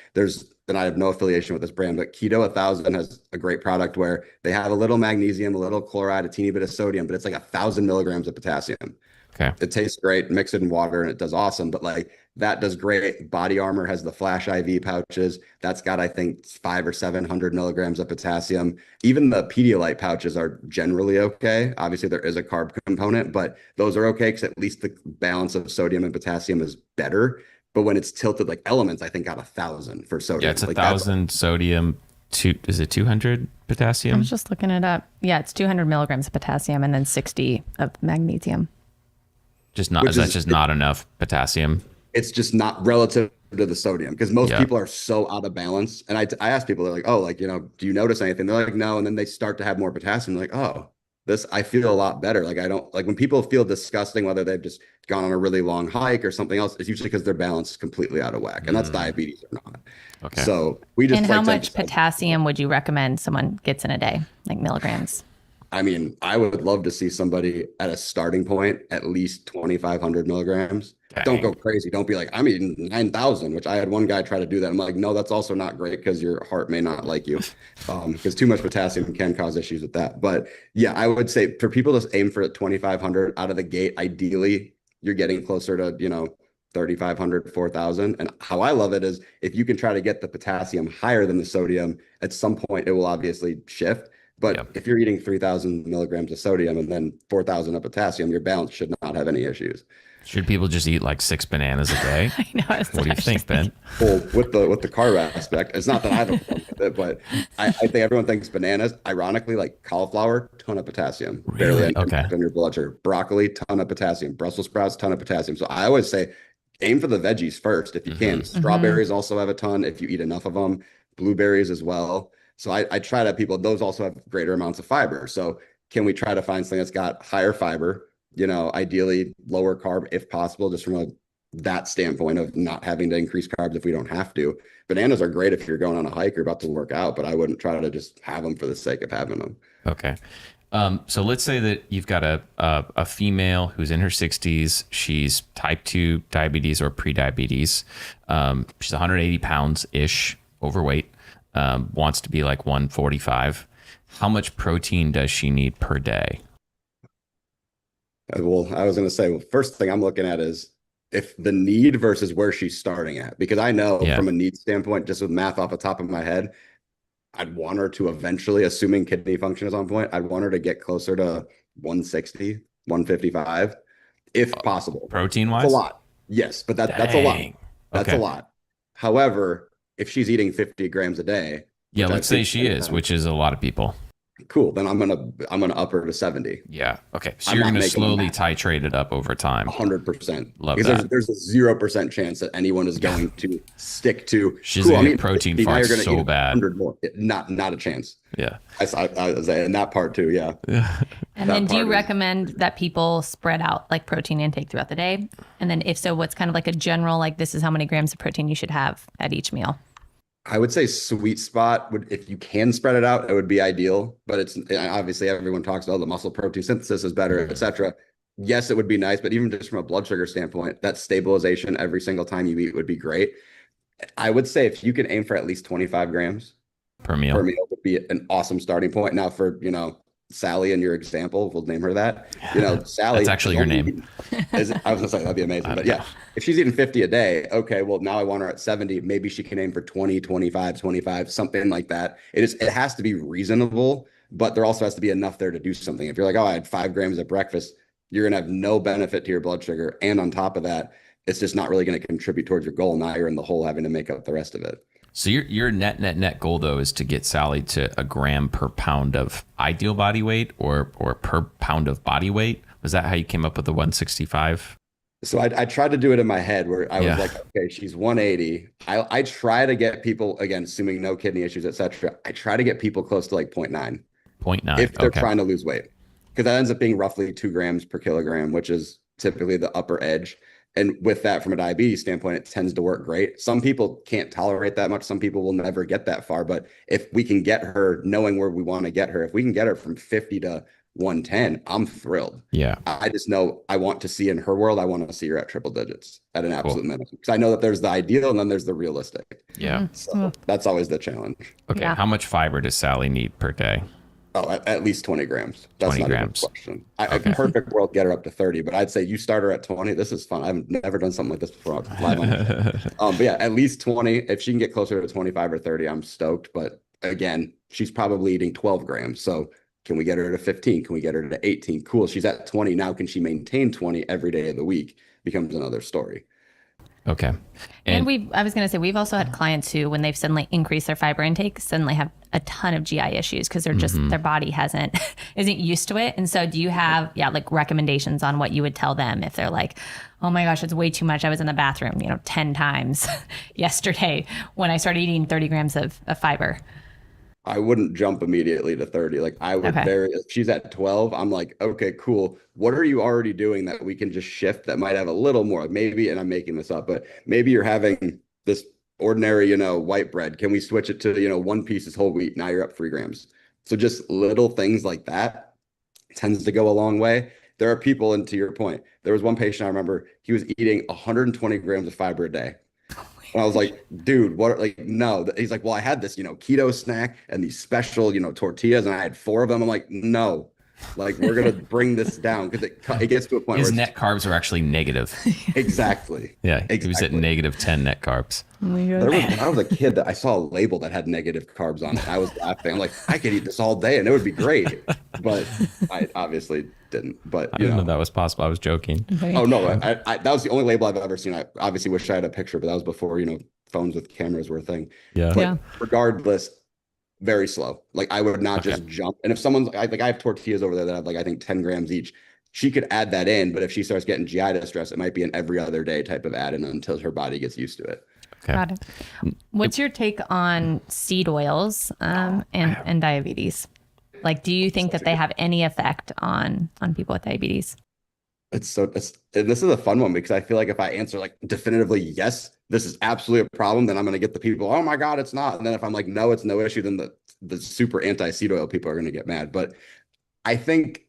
And I have no affiliation with this brand, but Keto 1000 has a great product where they have a little magnesium, a little chloride, a teeny bit of sodium, but it's like 1,000 milligrams of potassium. Okay. It tastes great. Mix it in water and it does awesome. But like that does great. Body Armor has the Flash IV pouches. That's got, I think, 500 or 700 milligrams of potassium. Even the Pedialyte pouches are generally okay. Obviously, there is a carb component, but those are okay because at least the balance of sodium and potassium is better. But when it's tilted, like Elements, I think got 1,000 for sodium. Yeah, it's like 1,000 sodium. Is it 200 potassium? I was just looking it up. Yeah, it's 200 milligrams of potassium and then 60 of magnesium. Is that just not enough potassium? It's just not relative to the sodium, because most people are so out of balance. And I ask people, they're like, oh, like, do you notice anything? They're like, no. And then they start to have more potassium. They're like, oh, I feel a lot better. Like, I don't, like, when people feel disgusting, whether they've just gone on a really long hike or something else, it's usually because their balance is completely out of whack. And that's diabetes or not. Okay. So we just And how much potassium would you recommend someone gets in a day, like milligrams? I mean, I would love to see somebody at a starting point at least 2,500 milligrams. Don't go Dang. crazy. Don't be like, I'm eating 9,000, which I had one guy try to do that. I'm like, no, that's also not great because your heart may not like you. Because too much potassium can cause issues with that. But yeah, I would say for people to aim for 2,500 out of the gate, ideally, you're getting closer to, 3,500, 4,000. And how I love it is if you can try to get the potassium higher than the sodium, at some point it will obviously shift. But Yep. if you're eating 3,000 milligrams of sodium and then 4,000 of potassium, your balance should not have any issues. Should people just eat like 6 bananas a day? I know. What do you think, Ben? Well, with the carb aspect, it's not that I have a problem with it, but I think everyone thinks bananas. Ironically, like cauliflower, ton of potassium, barely Really? any Okay. impact on your blood sugar. Broccoli, ton of potassium. Brussels sprouts, ton of potassium. So I always say, aim for the veggies first if you can. Strawberries also have a ton if you eat enough of them. Blueberries as well. So I try to have people, those also have greater amounts of fiber. So can we try to find something that's got higher fiber, ideally lower carb if possible, just from that standpoint of not having to increase carbs if we don't have to. Bananas are great if you're going on a hike or about to work out, but I wouldn't try to just have them for the sake of having them. Okay. So let's say that you've got a female who's in her 60s. She's type 2 diabetes or pre-diabetes. She's 180 pounds ish, overweight, wants to be like 145. How much protein does she need per day? Well, I was going to say, well, first thing I'm looking at is if the need versus where she's starting at, because I know from a need standpoint, just with math off the top of my head, I'd want her to eventually, assuming kidney function is on point, I'd want her to get closer to 160, 155, if possible. Protein wise? That's a lot. Yes, but that's a lot. That's Okay. a lot. However, if she's eating 50 grams a day, Yeah, which I let's say think she is, which is a lot of people. cool, then I'm gonna up her to 70. Yeah. Okay. So I'm you're not going to making slowly math. titrate it up over time. 100%. Love because that. there's a 0% chance that anyone is going to stick to. She's cool, gonna I'm get protein 50, now you're farts gonna so eat bad. 100 more. Not a chance. Yeah. I was in that part too. Yeah. And That then do you part is- recommend that people spread out like protein intake throughout the day? And then if so, what's kind of like a general, like this is how many grams of protein you should have at each meal? I would say sweet spot would, if you can spread it out, it would be ideal. But it's obviously everyone talks about the muscle protein synthesis is better, etc. Yes, it would be nice, but even just from a blood sugar standpoint, that stabilization every single time you eat would be great. I would say if you can aim for at least 25 grams Per meal. per meal would be an awesome starting point. Now for, Sally in your example, we'll name her that. Sally. That's actually her name. I was gonna say that'd be amazing. But yeah, if she's eating 50 a day, okay, well now I want her at 70. Maybe she can aim for 20, 25, 25, something like that. It has to be reasonable, but there also has to be enough there to do something. If you're like, oh, I had 5 grams at breakfast, you're gonna have no benefit to your blood sugar. And on top of that, it's just not really going to contribute towards your goal. Now you're in the hole having to make up the rest of it. So your net goal though is to get Sally to a gram per pound of ideal body weight or per pound of body weight. Was that how you came up with the 165? So I tried to do it in my head where I was like, okay, she's 180. I try to get people, again, assuming no kidney issues, etc. I try to get people close to like 0.9. 0.9. If they're trying to lose weight, because that ends up being roughly 2 grams per kilogram, which is typically the upper edge. And with that, from a diabetes standpoint, it tends to work great. Some people can't tolerate that much. Some people will never get that far. But if we can get her, knowing where we want to get her, if we can get her from 50 to 110, I'm thrilled. Yeah. I just know I want to see in her world, I want to see her at triple digits at an absolute minimum. Because I know that there's the ideal and then there's the realistic. Yeah. So that's always the challenge. Okay. Yeah. How much fiber does Sally need per day? Oh, at least 20 grams. That's 20 not grams. a good question. A perfect world, get her up to 30, but I'd say you start her at 20. This is fun. I've never done something like this before. But yeah, at least 20. If she can get closer to 25 or 30, I'm stoked. But again, she's probably eating 12 grams. So can we get her to 15? Can we get her to 18? Cool. She's at 20. Now, can she maintain 20 every day of the week? Becomes another story. I Okay. was going to say, we've also had clients who, when they've suddenly increased their fiber intake, suddenly have a ton of GI issues because they're just, their body isn't used to it. And so do you have, like recommendations on what you would tell them if they're like, oh my gosh, it's way too much. I was in the bathroom, 10 times yesterday when I started eating 30 grams of fiber. I wouldn't jump immediately to 30. Like I would if she's at 12, I'm like, okay, cool. What are you already doing that we can just shift that might have a little more? Maybe, and I'm making this up, but maybe you're having this ordinary, white bread. Can we switch it to, 1 piece is whole wheat? Now you're up 3 grams. So just little things like that tends to go a long way. There are people, and to your point, there was one patient I remember, he was eating 120 grams of fiber a day. And I was like, dude, what? Like, no. He's like, well, I had this, keto snack and these special, tortillas, and I had 4 of them. I'm like, no, like, we're gonna bring this down because it gets to a point His where net carbs are actually negative. exactly. Yeah, he was at negative 10 net carbs. Oh my God. When I was a kid that I saw a label that had negative carbs on it. I was laughing. I'm like, I could eat this all day and it would be great. But I obviously didn't. But I didn't know that was possible. I was joking. Oh no, that was the only label I've ever seen. I obviously wish I had a picture, but that was before, phones with cameras were a thing. Yeah. But regardless, very slow. Like I would not just jump. And if someone's I have tortillas over there that have like I think 10 grams each. She could add that in, but if she starts getting GI distress, it might be an every other day type of add-in until her body gets used to it. Okay. Got it. What's your take on seed oils and diabetes? Like, do you think that they have any effect on people with diabetes? And this is a fun one because I feel like if I answer like definitively yes, this is absolutely a problem, then I'm going to get the people, oh my God, it's not. And then if I'm like, no, it's no issue, then the super anti-seed oil people are going to get mad. But I think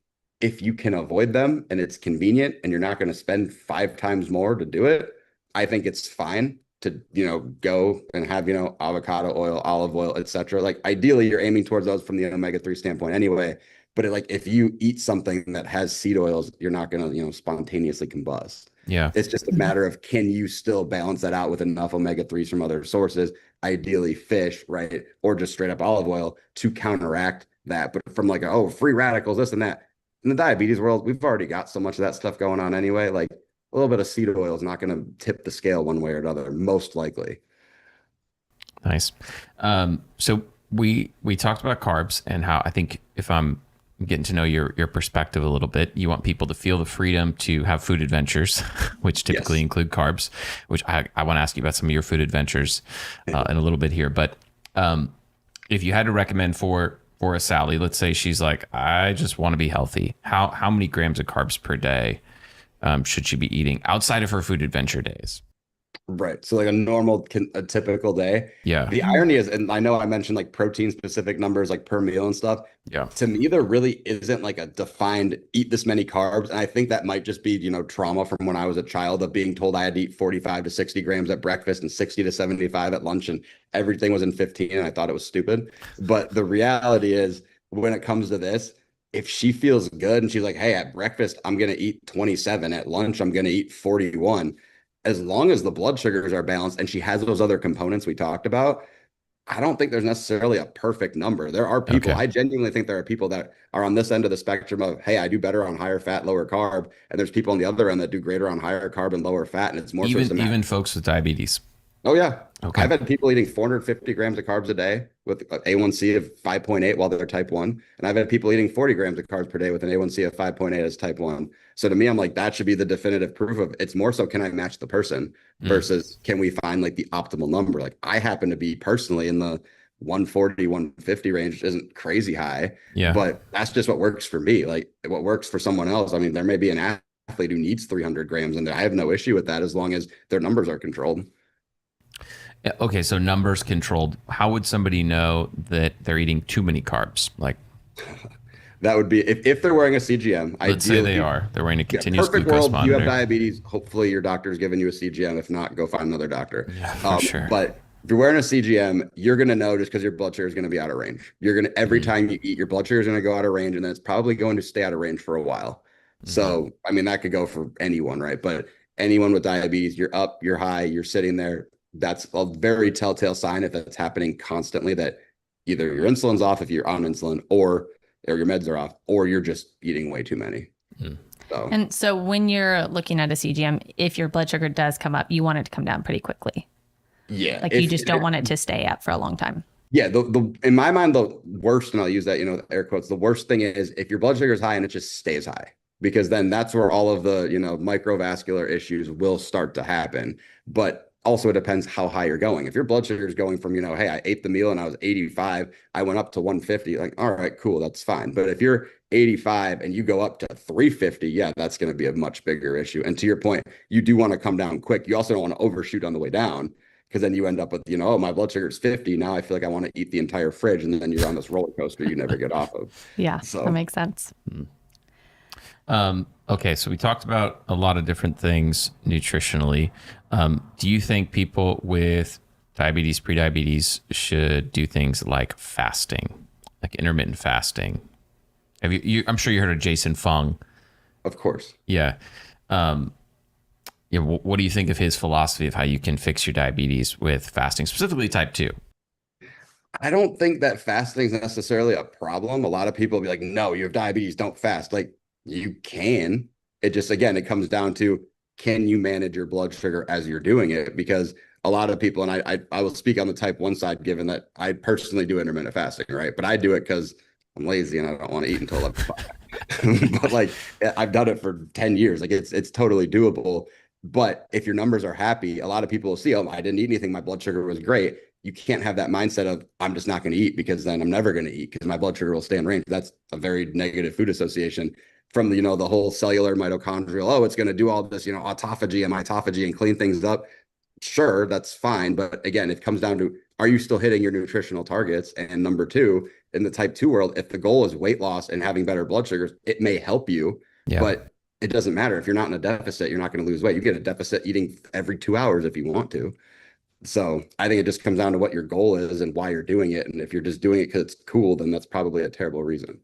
if you can avoid them and it's convenient and you're not going to spend 5 times more to do it, I think it's fine to, go and have, avocado oil, olive oil, etc. Like ideally you're aiming towards those from the omega-3 standpoint anyway. But if you eat something that has seed oils, you're not going to, spontaneously combust. Yeah. It's just a matter of, can you still balance that out with enough omega-3s from other sources, ideally fish, right? Or just straight up olive oil to counteract that. But from like, free radicals, this and that. In the diabetes world, we've already got so much of that stuff going on anyway. Like a little bit of seed oil is not going to tip the scale one way or another, most likely. Nice. So we talked about carbs and how I think if I'm getting to know your perspective a little bit, you want people to feel the freedom to have food adventures, which typically include carbs, which I want to ask you about some of your food adventures in a little bit here. But if you had to recommend for a Sally, let's say she's like, I just want to be healthy. How many grams of carbs per day should she be eating outside of her food adventure days? Right. So like a typical day. Yeah. The irony is, and I know I mentioned like protein specific numbers like per meal and stuff. Yeah. To me, there really isn't like a defined eat this many carbs. And I think that might just be, trauma from when I was a child of being told I had to eat 45 to 60 grams at breakfast and 60 to 75 at lunch and everything was in 15. And I thought it was stupid. But the reality is when it comes to this, if she feels good and she's like, hey, at breakfast, I'm going to eat 27, at lunch, I'm going to eat 41. As long as the blood sugars are balanced and she has those other components we talked about, I don't think there's necessarily a perfect number. There are people, I genuinely think there are people that are on this end of the spectrum of, hey, I do better on higher fat, lower carb. And there's people on the other end that do greater on higher carb and lower fat. And it's more even folks with diabetes. Oh, yeah. Okay. I've had people eating 450 grams of carbs a day with an A1C of 5.8 while they're type 1. And I've had people eating 40 grams of carbs per day with an A1C of 5.8 as type 1. So to me, I'm like, that should be the definitive proof of it's more so can I match the person versus can we find like the optimal number? Like I happen to be personally in the 140, 150 range, which isn't crazy high. Yeah. But that's just what works for me. Like what works for someone else. I mean, there may be an athlete who needs 300 grams and I have no issue with that as long as their numbers are controlled. Okay, so numbers controlled. How would somebody know that they're eating too many carbs? Like that would be if they're wearing a CGM. Let's say they're wearing a continuous perfect glucose world, monitor. You have diabetes. Hopefully, your doctor's giving you a CGM. If not, go find another doctor. Yeah, for sure. But if you're wearing a CGM, you're gonna know just because your blood sugar is gonna be out of range. You're gonna every time you eat, your blood sugar is gonna go out of range, and then it's probably going to stay out of range for a while. So, I mean, that could go for anyone, right? But anyone with diabetes, you're up, you're high, you're sitting there. That's a very telltale sign if that's happening constantly that either your insulin's off if you're on insulin or your meds are off, or you're just eating way too many. So when you're looking at a CGM, if your blood sugar does come up, you want it to come down pretty quickly. Yeah. Like you just don't want it to stay up for a long time. Yeah. The in my mind, the worst, and I'll use that, air quotes, the worst thing is if your blood sugar is high and it just stays high, because then that's where all of the, microvascular issues will start to happen. But also, it depends how high you're going. If your blood sugar is going from, hey, I ate the meal and I was 85, I went up to 150, like, all right, cool, that's fine. But if you're 85 and you go up to 350, yeah, that's going to be a much bigger issue. And to your point, you do want to come down quick. You also don't want to overshoot on the way down because then you end up with, oh, my blood sugar is 50. Now I feel like I want to eat the entire fridge. And then you're on this roller coaster you never get off of. Yeah, so that makes sense. Okay, so we talked about a lot of different things nutritionally. Do you think people with diabetes, prediabetes should do things like fasting, like intermittent fasting? I'm sure you heard of Jason Fung. Of course. Yeah. Um, yeah. What do you think of his philosophy of how you can fix your diabetes with fasting, specifically type 2? I don't think that fasting is necessarily a problem. A lot of people will be like, no, you have diabetes, don't fast. Like you can. It just, again, it comes down to, can you manage your blood sugar as you're doing it? Because a lot of people, and I will speak on the type 1 side, given that I personally do intermittent fasting, right? But I do it because I'm lazy and I don't want to eat until 11. But like I've done it for 10 years. Like it's totally doable. But if your numbers are happy, a lot of people will see, oh, I didn't eat anything. My blood sugar was great. You can't have that mindset of I'm just not going to eat because then I'm never going to eat because my blood sugar will stay in range. That's a very negative food association from the, the whole cellular mitochondrial. Oh, it's going to do all this, autophagy and mitophagy and clean things up. Sure, that's fine. But again, it comes down to, are you still hitting your nutritional targets? And number two, in the type 2 world, if the goal is weight loss and having better blood sugars, it may help you, but it doesn't matter. If you're not in a deficit, you're not going to lose weight. You get a deficit eating every 2 hours if you want to. So I think it just comes down to what your goal is and why you're doing it. And if you're just doing it because it's cool, then that's probably a terrible reason.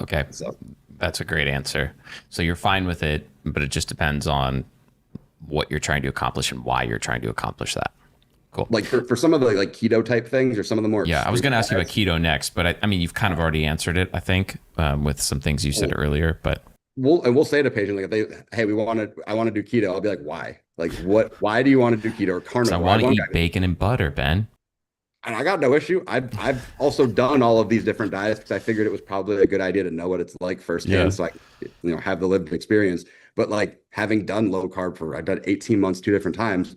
Okay. So that's a great answer. So you're fine with it, but it just depends on what you're trying to accomplish and why you're trying to accomplish that. Cool. Like for some of the like keto type things or some of the more. Yeah, I was going to ask you about keto next, but I mean, you've kind of already answered it, I think, with some things you said earlier, but. We'll say to patients, like, if they, hey, I want to do keto. I'll be like, why? Like, why do you want to do keto or carnivore? I want to eat bacon and butter, Ben. And I got no issue. I've also done all of these different diets because I figured it was probably a good idea to know what it's like firsthand, so I have the lived experience. But like having done low carb I've done 18 months, 2 different times.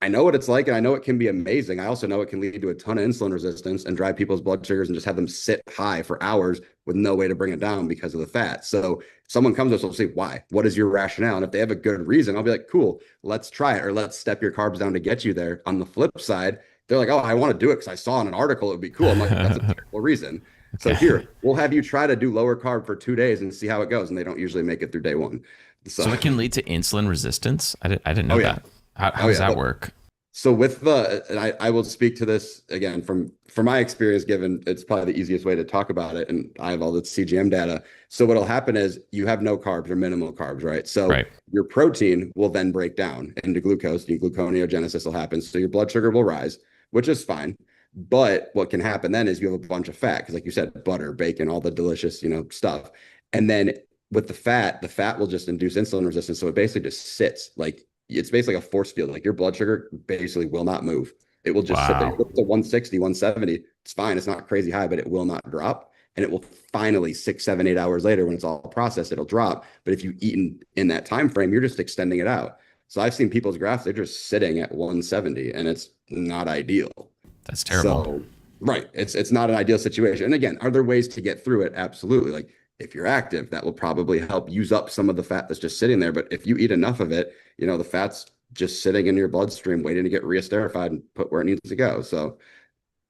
I know what it's like, and I know it can be amazing. I also know it can lead to a ton of insulin resistance and drive people's blood sugars and just have them sit high for hours with no way to bring it down because of the fat. So someone comes to us, will say, why? What is your rationale? And if they have a good reason, I'll be like, cool, let's try it, or let's step your carbs down to get you there. On the flip side, they're like, oh, I want to do it because I saw in an article it would be cool. I'm like, that's a terrible reason. So here, we'll have you try to do lower carb for 2 days and see how it goes. And they don't usually make it through day 1. So it can lead to insulin resistance? I didn't know that. How does that work? So with and I will speak to this again from my experience, given it's probably the easiest way to talk about it. And I have all the CGM data. So what'll happen is you have no carbs or minimal carbs, right? So your protein will then break down into glucose. Gluconeogenesis will happen. So your blood sugar will rise, which is fine. But what can happen then is you have a bunch of fat, because like you said, butter, bacon, all the delicious, stuff. And then with the fat will just induce insulin resistance. So it basically just sits like, it's basically a force field. Like your blood sugar basically will not move. It will just sit there. It's a 160, 170. It's fine. It's not crazy high, but it will not drop. And it will finally 6, 7, 8 hours later, when it's all processed, it'll drop. But if you eat in that time frame, you're just extending it out. So I've seen people's graphs, they're just sitting at 170, and it's not ideal. That's terrible. So, right. It's not an ideal situation. And again, are there ways to get through it? Absolutely. Like if you're active, that will probably help use up some of the fat that's just sitting there. But if you eat enough of it, the fat's just sitting in your bloodstream waiting to get reesterified and put where it needs to go. So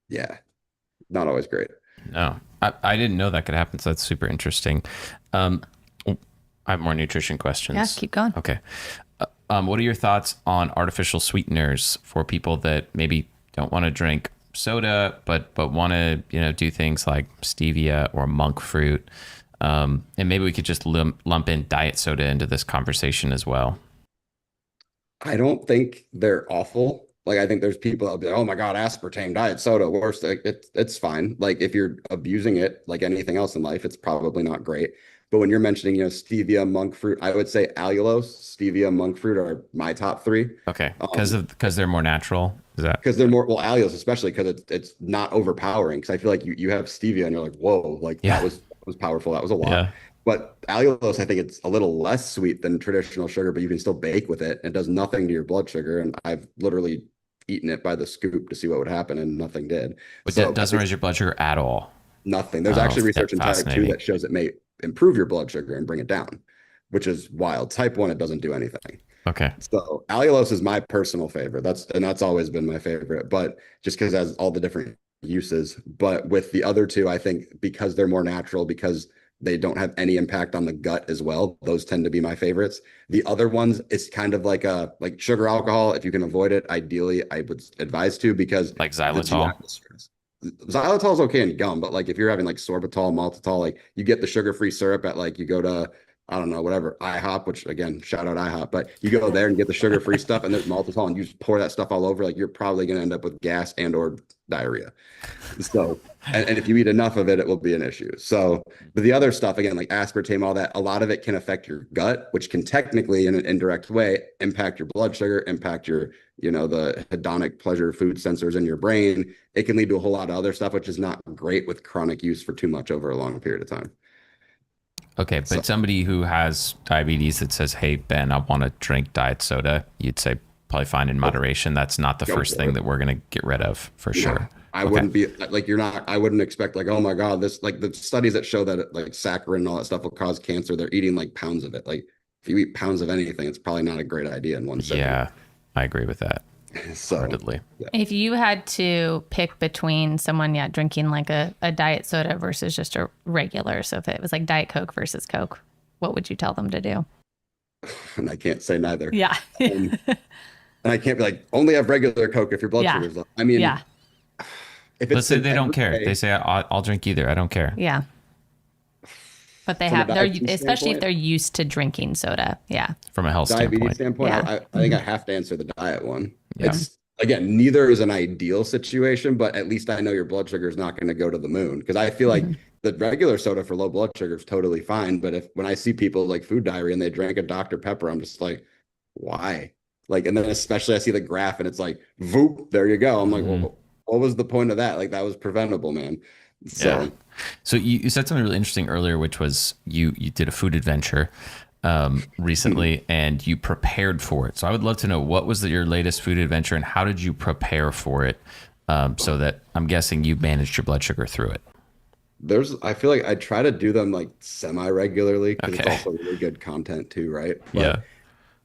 yeah, not always great. No, I didn't know that could happen. So that's super interesting. I have more nutrition questions. Yeah, keep going. Okay. What are your thoughts on artificial sweeteners for people that maybe don't want to drink soda, but want to, do things like stevia or monk fruit? And maybe we could just lump in diet soda into this conversation as well. I don't think they're awful. Like, I think there's people that'll be like, oh my God, aspartame, diet soda, worse. Like, it's fine. Like if you're abusing it, like anything else in life, it's probably not great. But when you're mentioning, stevia, monk fruit, I would say allulose, stevia, monk fruit are my top 3. Okay. Because they're more natural. Is that? Because they're more, well, allulose, especially because it's not overpowering. Because I feel like you have stevia and you're like, whoa, like that was powerful. That was a lot. Yeah. But allulose, I think it's a little less sweet than traditional sugar, but you can still bake with it. It does nothing to your blood sugar. And I've literally eaten it by the scoop to see what would happen, and nothing did. But that doesn't raise your blood sugar at all? Nothing. There's actually research in type 2 that shows it may improve your blood sugar and bring it down, which is wild. Type 1, it doesn't do anything. Okay. So allulose is my personal favorite. That's always been my favorite, but just because it has all the different uses. But with the other 2, I think because they're more natural, because They don't have any impact on the gut as well. Those tend to be my favorites. The other ones, it's kind of like sugar alcohol. If you can avoid it, ideally I would advise to, because Like xylitol. Xylitol is okay in gum, but like if you're having like sorbitol, maltitol, like you get the sugar-free syrup at like, you go to, I don't know, whatever, IHOP, which again, shout out IHOP, but you go there and get the sugar-free stuff and there's maltitol and you just pour that stuff all over, like you're probably going to end up with gas and or diarrhea. So, and if you eat enough of it, it will be an issue. So, but the other stuff, again, like aspartame, all that, a lot of it can affect your gut, which can technically in an indirect way impact your blood sugar, impact your, the hedonic pleasure food sensors in your brain. It can lead to a whole lot of other stuff, which is not great with chronic use for too much over a long period of time. Okay, but somebody who has diabetes that says, hey, Ben, I want to drink diet soda, you'd say probably fine in moderation. That's not the first thing that we're going to get rid of for sure. I wouldn't be like, I wouldn't expect like, oh my God, this, like the studies that show that like saccharin and all that stuff will cause cancer. They're eating like pounds of it. Like if you eat pounds of anything, it's probably not a great idea in one sitting. Yeah, I agree with that. So, if you had to pick between someone, drinking like a diet soda versus just a regular, so if it was like Diet Coke versus Coke, what would you tell them to do? And I can't say neither. Yeah. And I can't be like, only have regular Coke if your blood sugar's low. I mean, if let's say they don't care. They say, I'll drink either. I don't care. Yeah. But they're especially if they're used to drinking soda. Yeah. From a health standpoint, I think I have to answer the diet one. Yeah. It's, again, neither is an ideal situation, but at least I know your blood sugar is not going to go to the moon, because I feel like the regular soda for low blood sugar is totally fine. But when I see people like food diarrhea and they drank a Dr. Pepper, I'm just like, why? Like, and then especially I see the graph and it's like, voop, there you go. I'm like, well, what was the point of that? Like, that was preventable, man. So, so you said something really interesting earlier, which was you did a food adventure recently and you prepared for it. So I would love to know, what was your latest food adventure and how did you prepare for it? So that I'm guessing you managed your blood sugar through it. I feel like I try to do them like semi-regularly, because it's also really good content too, right? But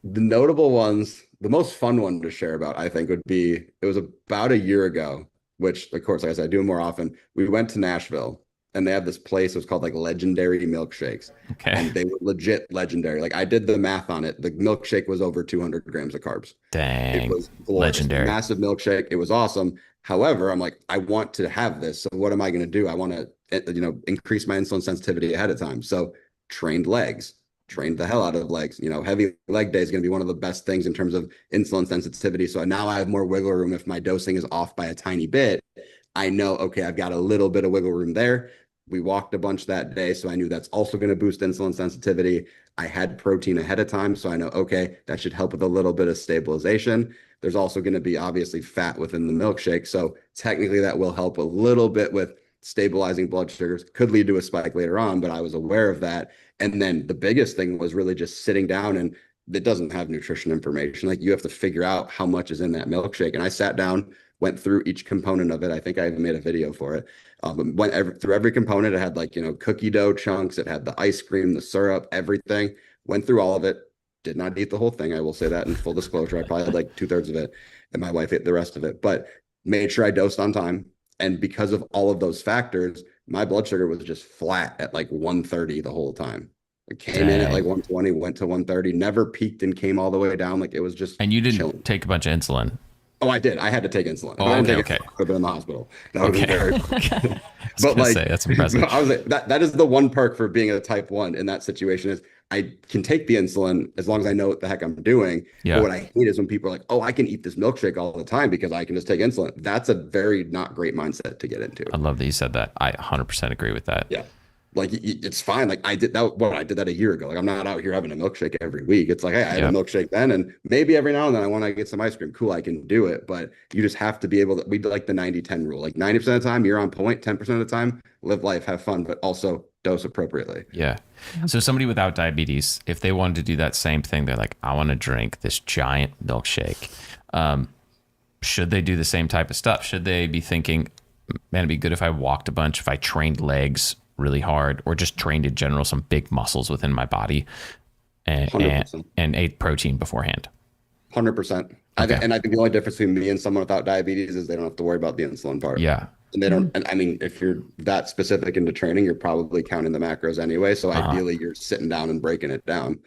the notable ones, the most fun one to share about, I think, would be, it was about a year ago, which of course, like I said, I do more often. We went to Nashville and they have this place, it was called like Legendary Milkshakes. Okay. And they were legit legendary. Like I did the math on it. The milkshake was over 200 grams of carbs. Dang. It was glorious. Legendary. Massive milkshake. It was awesome. However, I'm like, I want to have this. So what am I going to do? I want to, increase my insulin sensitivity ahead of time. So trained the hell out of legs. Heavy leg day is going to be one of the best things in terms of insulin sensitivity. So now I have more wiggle room. If my dosing is off by a tiny bit, I know, okay, I've got a little bit of wiggle room there. We walked a bunch that day, so I knew that's also going to boost insulin sensitivity. I had protein ahead of time, so I know, okay, that should help with a little bit of stabilization. There's also going to be obviously fat within the milkshake, so technically that will help a little bit with stabilizing blood sugars. Could lead to a spike later on, but I was aware of that. And then the biggest thing was really just sitting down, and it doesn't have nutrition information. Like, you have to figure out how much is in that milkshake. And I sat down, went through each component of it. I think I even made a video for it. Went through every component. It had cookie dough chunks. It had the ice cream, the syrup, everything. Went through all of it. Did not eat the whole thing. I will say that in full disclosure. I probably had 2/3 of it, and my wife ate the rest of it. But made sure I dosed on time. And because of all of those factors, my blood sugar was just flat at 130 the whole time. It came in at 120, went to 130, never peaked and came all the way down. It was just. And you didn't take a bunch of insulin. Oh, I did. I had to take insulin. Oh, okay. I would have been in the hospital. That would be very. But that's impressive. I was that is the one perk for being a type 1 in that situation, is I can take the insulin as long as I know what the heck I'm doing. Yeah. But what I hate is when people are like, oh, I can eat this milkshake all the time because I can just take insulin. That's a very not great mindset to get into. I love that you said that. I 100% agree with that. Yeah. It's fine. I did that. Well, I did that a year ago. I'm not out here having a milkshake every week. It's hey, I had a milkshake then, and maybe every now and then I want to get some ice cream. Cool, I can do it. But you just have to be able to. We do the 90-10 rule. 90% of the time you're on point. 10% of the time, live life, have fun, but also dose appropriately. Yeah. So somebody without diabetes, if they wanted to do that same thing, they're like, I want to drink this giant milkshake. Should they do the same type of stuff? Should they be thinking, man, it'd be good if I walked a bunch, if I trained legs really hard, or just trained in general some big muscles within my body, and ate protein beforehand? 100%. Okay. I think the only difference between me and someone without diabetes is they don't have to worry about the insulin part. Yeah. And they don't, and I mean, if you're that specific into training, you're probably counting the macros anyway. So ideally you're sitting down and breaking it down.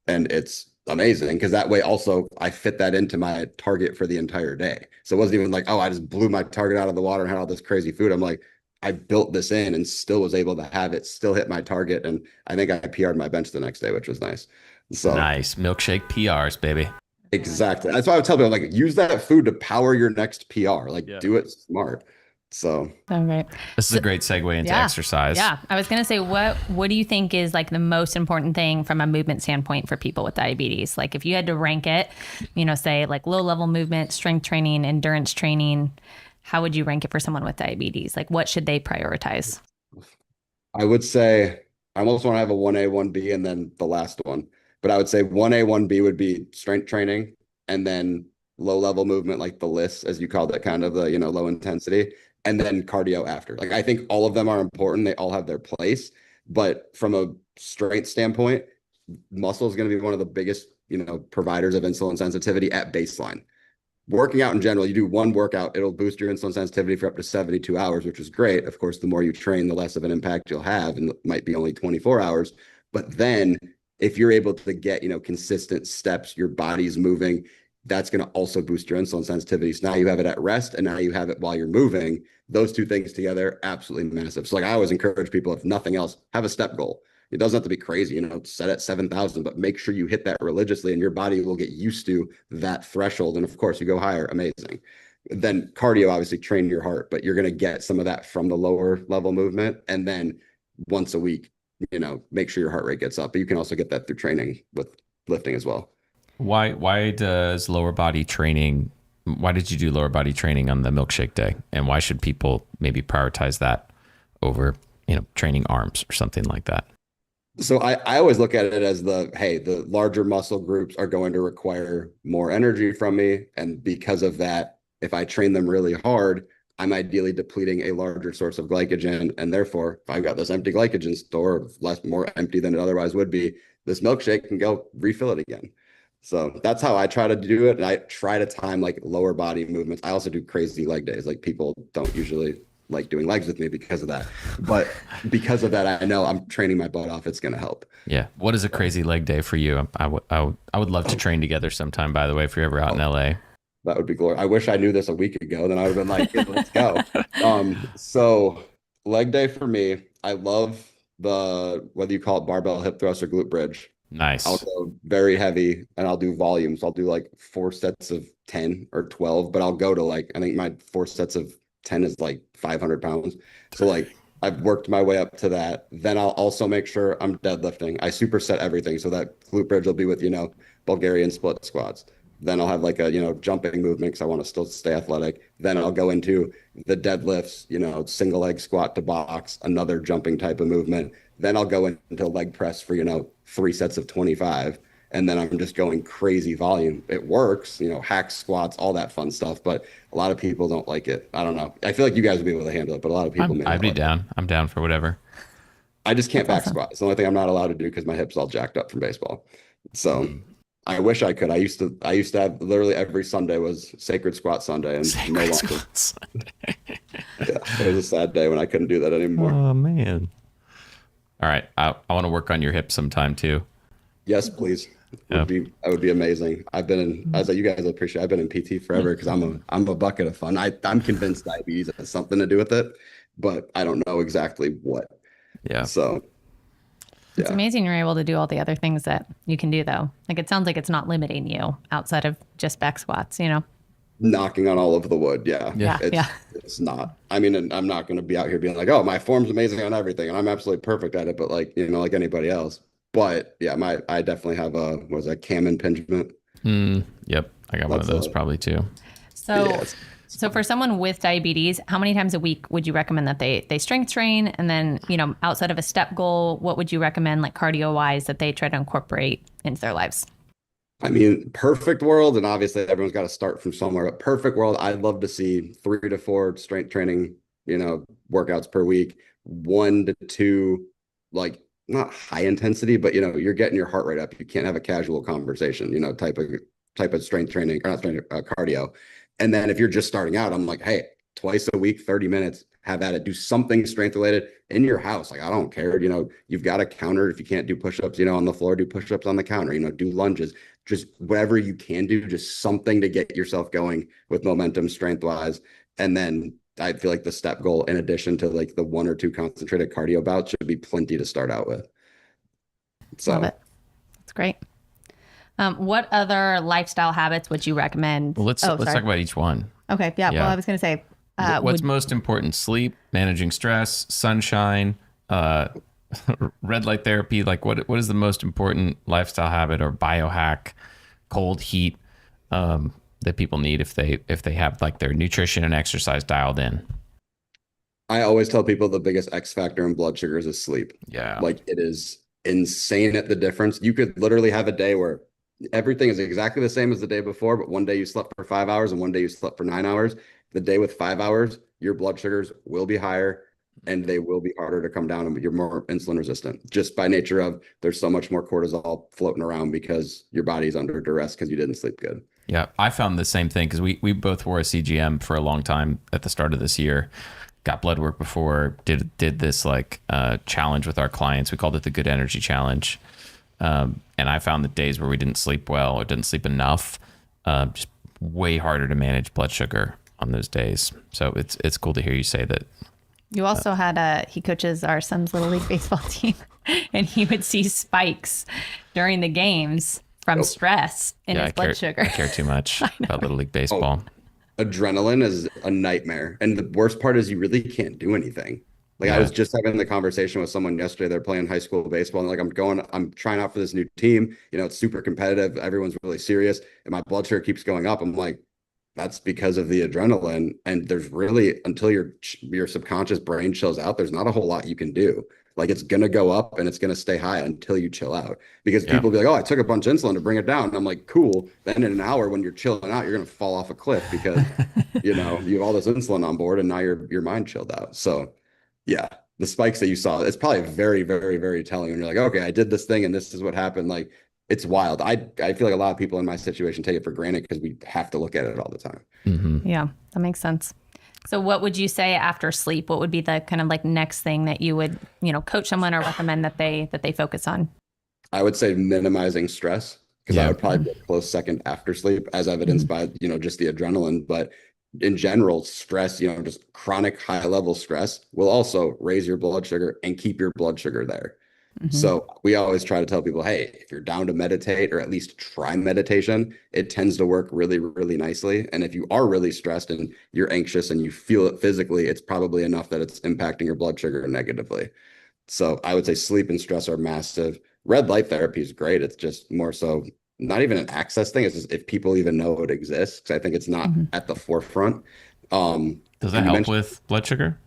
And it's amazing because that way also I fit that into my target for the entire day. So it wasn't even like, oh, I just blew my target out of the water and had all this crazy food. I'm like, I built this in and still was able to have it still hit my target. And I think I PR'd my bench the next day, which was nice. So Nice. Milkshake PRs, baby. exactly. That's why I would tell people, like, use that food to power your next PR. Like, do it smart. So Okay. This is a great segue into Yeah. exercise. Yeah. I was going to say, what do you think is like the most important thing from a movement standpoint for people with diabetes? Like if you had to rank it, say like low level movement, strength training, endurance training, how would you rank it for someone with diabetes? Like what should they prioritize? I would say I almost want to have a 1A, 1B, and then the last one. But I would say 1A, 1B would be strength training, and then low level movement, like the list, as you called it, kind of the, low intensity, and then cardio after. Like I think all of them are important. They all have their place. But from a strength standpoint, muscle is going to be one of the biggest, providers of insulin sensitivity at baseline. Working out in general, you do one workout, it'll boost your insulin sensitivity for up to 72 hours, which is great. Of course, the more you train, the less of an impact you'll have, and it might be only 24 hours. But then if you're able to get, consistent steps, your body's moving, that's going to also boost your insulin sensitivity. So now you have it at rest and now you have it while you're moving. Those two things together, absolutely massive. So like I always encourage people, if nothing else, have a step goal. It doesn't have to be crazy, set at 7,000, but make sure you hit that religiously and your body will get used to that threshold. And of course you go higher, amazing. Then cardio, obviously train your heart, but you're going to get some of that from the lower level movement. And then once a week, make sure your heart rate gets up, but you can also get that through training with lifting as well. Why did you do lower body training on the milkshake day? And why should people maybe prioritize that over, training arms or something like that? So I always look at it as the larger muscle groups are going to require more energy from me. And because of that, if I train them really hard, I'm ideally depleting a larger source of glycogen. And therefore, if I've got this empty glycogen store, more empty than it otherwise would be, this milkshake can go refill it again. So that's how I try to do it. And I try to time like lower body movements. I also do crazy leg days. Like people don't usually like doing legs with me because of that. But because of that, I know I'm training my butt off. It's going to help. Yeah. What is a crazy leg day for you? I would love to train together sometime, by the way, if you're ever out in LA. That would be glorious. I wish I knew this a week ago. Then I would have been like, yeah, let's go. So leg day for me, I love whether you call it barbell hip thrust or glute bridge. Nice. I'll go very heavy and I'll do volumes. I'll do like 4 sets of 10 or 12, but I'll go to I think my 4 sets of 10 is like 500 pounds. So I've worked my way up to that. Then I'll also make sure I'm deadlifting. I superset everything. So that glute bridge will be with, Bulgarian split squats. Then I'll have jumping movement because I want to still stay athletic. Then I'll go into the deadlifts, single leg squat to box, another jumping type of movement. Then I'll go into leg press for, 3 sets of 25. And then I'm just going crazy volume. It works, hack squats, all that fun stuff. But a lot of people don't like it. I don't know. I feel like you guys would be able to handle it, but a lot of people may not. I'd be down. I'm down for whatever. I just can't back squat. It's the only thing I'm not allowed to do because my hips all jacked up from baseball. So I wish I could. I used to have literally every Sunday was Sacred Squat Sunday, and no longer. Squat Sunday. Yeah, it was a sad day when I couldn't do that anymore. Oh man. All right, I want to work on your hips sometime too. Yes, please. That would be amazing. I've been in, as you guys appreciate, I've been in PT forever because I'm a bucket of fun. I'm convinced diabetes has something to do with it, but I don't know exactly what. Yeah. So It's amazing you're able to do all the other things that you can do though. Like it sounds like it's not limiting you outside of just back squats, knocking on all of the wood. Yeah. It's not. I mean, and I'm not going to be out here being like, oh, my form's amazing on everything and I'm absolutely perfect at it, but like anybody else. But yeah, I definitely have a cam impingement. Yep. I got one of those probably too. So for someone with diabetes, how many times a week would you recommend that they strength train? And then, outside of a step goal, what would you recommend like cardio wise that they try to incorporate into their lives? I mean, perfect world. And obviously everyone's got to start from somewhere, but perfect world. I'd love to see 3 to 4 strength training, workouts per week, 1 to 2, like not high intensity, but you're getting your heart rate up. You can't have a casual conversation, type of strength training or not strength, cardio. And then if you're just starting out, I'm like, hey, twice a week, 30 minutes, have at it. Do something strength related in your house. Like, I don't care. You've got a counter. If you can't do push-ups, on the floor, do push-ups on the counter, do lunges, just whatever you can do, just something to get yourself going with momentum strength wise. And then I feel like the step goal, in addition to like the 1 or 2 concentrated cardio bouts, should be plenty to start out with. So love it. That's great. What other lifestyle habits would you recommend? Well, let's talk about each one. Okay. Yeah. Well, I was going to say, what's most important? Sleep, managing stress, sunshine, red light therapy. Like what is the most important lifestyle habit or biohack, cold, heat, that people need if they have like their nutrition and exercise dialed in? I always tell people the biggest X factor in blood sugars is sleep. Yeah. Like, it is insane at the difference. You could literally have a day where everything is exactly the same as the day before, but one day you slept for 5 hours and one day you slept for 9 hours. The day with 5 hours, your blood sugars will be higher and they will be harder to come down, and you're more insulin resistant just by nature of there's so much more cortisol floating around because your body's under duress because you didn't sleep good. Yeah, I found the same thing because we both wore a CGM for a long time at the start of this year. Got blood work before, did this like challenge with our clients. We called it the Good Energy Challenge. And I found the days where we didn't sleep well or didn't sleep enough, just way harder to manage blood sugar on those days. So it's cool to hear you say that. You also had he coaches our son's Little League baseball team, and he would see spikes during the games from stress in his blood sugar. I care too much about Little League baseball. Adrenaline is a nightmare. And the worst part is you really can't do anything. Like, I was just having the conversation with someone yesterday. They're playing high school baseball, and like, I'm trying out for this new team. It's super competitive. Everyone's really serious. And my blood sugar keeps going up. I'm like, that's because of the adrenaline. And there's really, until your subconscious brain chills out, there's not a whole lot you can do. Like, it's going to go up and it's going to stay high until you chill out, because people be like, oh, I took a bunch of insulin to bring it down. And I'm like, cool. Then in an hour, when you're chilling out, you're going to fall off a cliff because, you have all this insulin on board and now your mind chilled out. So yeah, the spikes that you saw, it's probably very, very, very telling when you're like, okay, I did this thing and this is what happened. Like, it's wild. I feel like a lot of people in my situation take it for granted because we have to look at it all the time. Mm-hmm. Yeah, that makes sense. So what would you say after sleep? What would be the kind of like next thing that you would, coach someone or recommend that they focus on? I would say minimizing stress, because I would probably be a close second after sleep, as evidenced by, just the adrenaline. But in general, stress, just chronic high level stress will also raise your blood sugar and keep your blood sugar there. So we always try to tell people, hey, if you're down to meditate or at least try meditation, it tends to work really, really nicely. And if you are really stressed and you're anxious and you feel it physically, it's probably enough that it's impacting your blood sugar negatively. So I would say sleep and stress are massive. Red light therapy is great. It's just more so not even an access thing. It's just if people even know it exists, because I think it's not at the forefront. Does that help with blood sugar?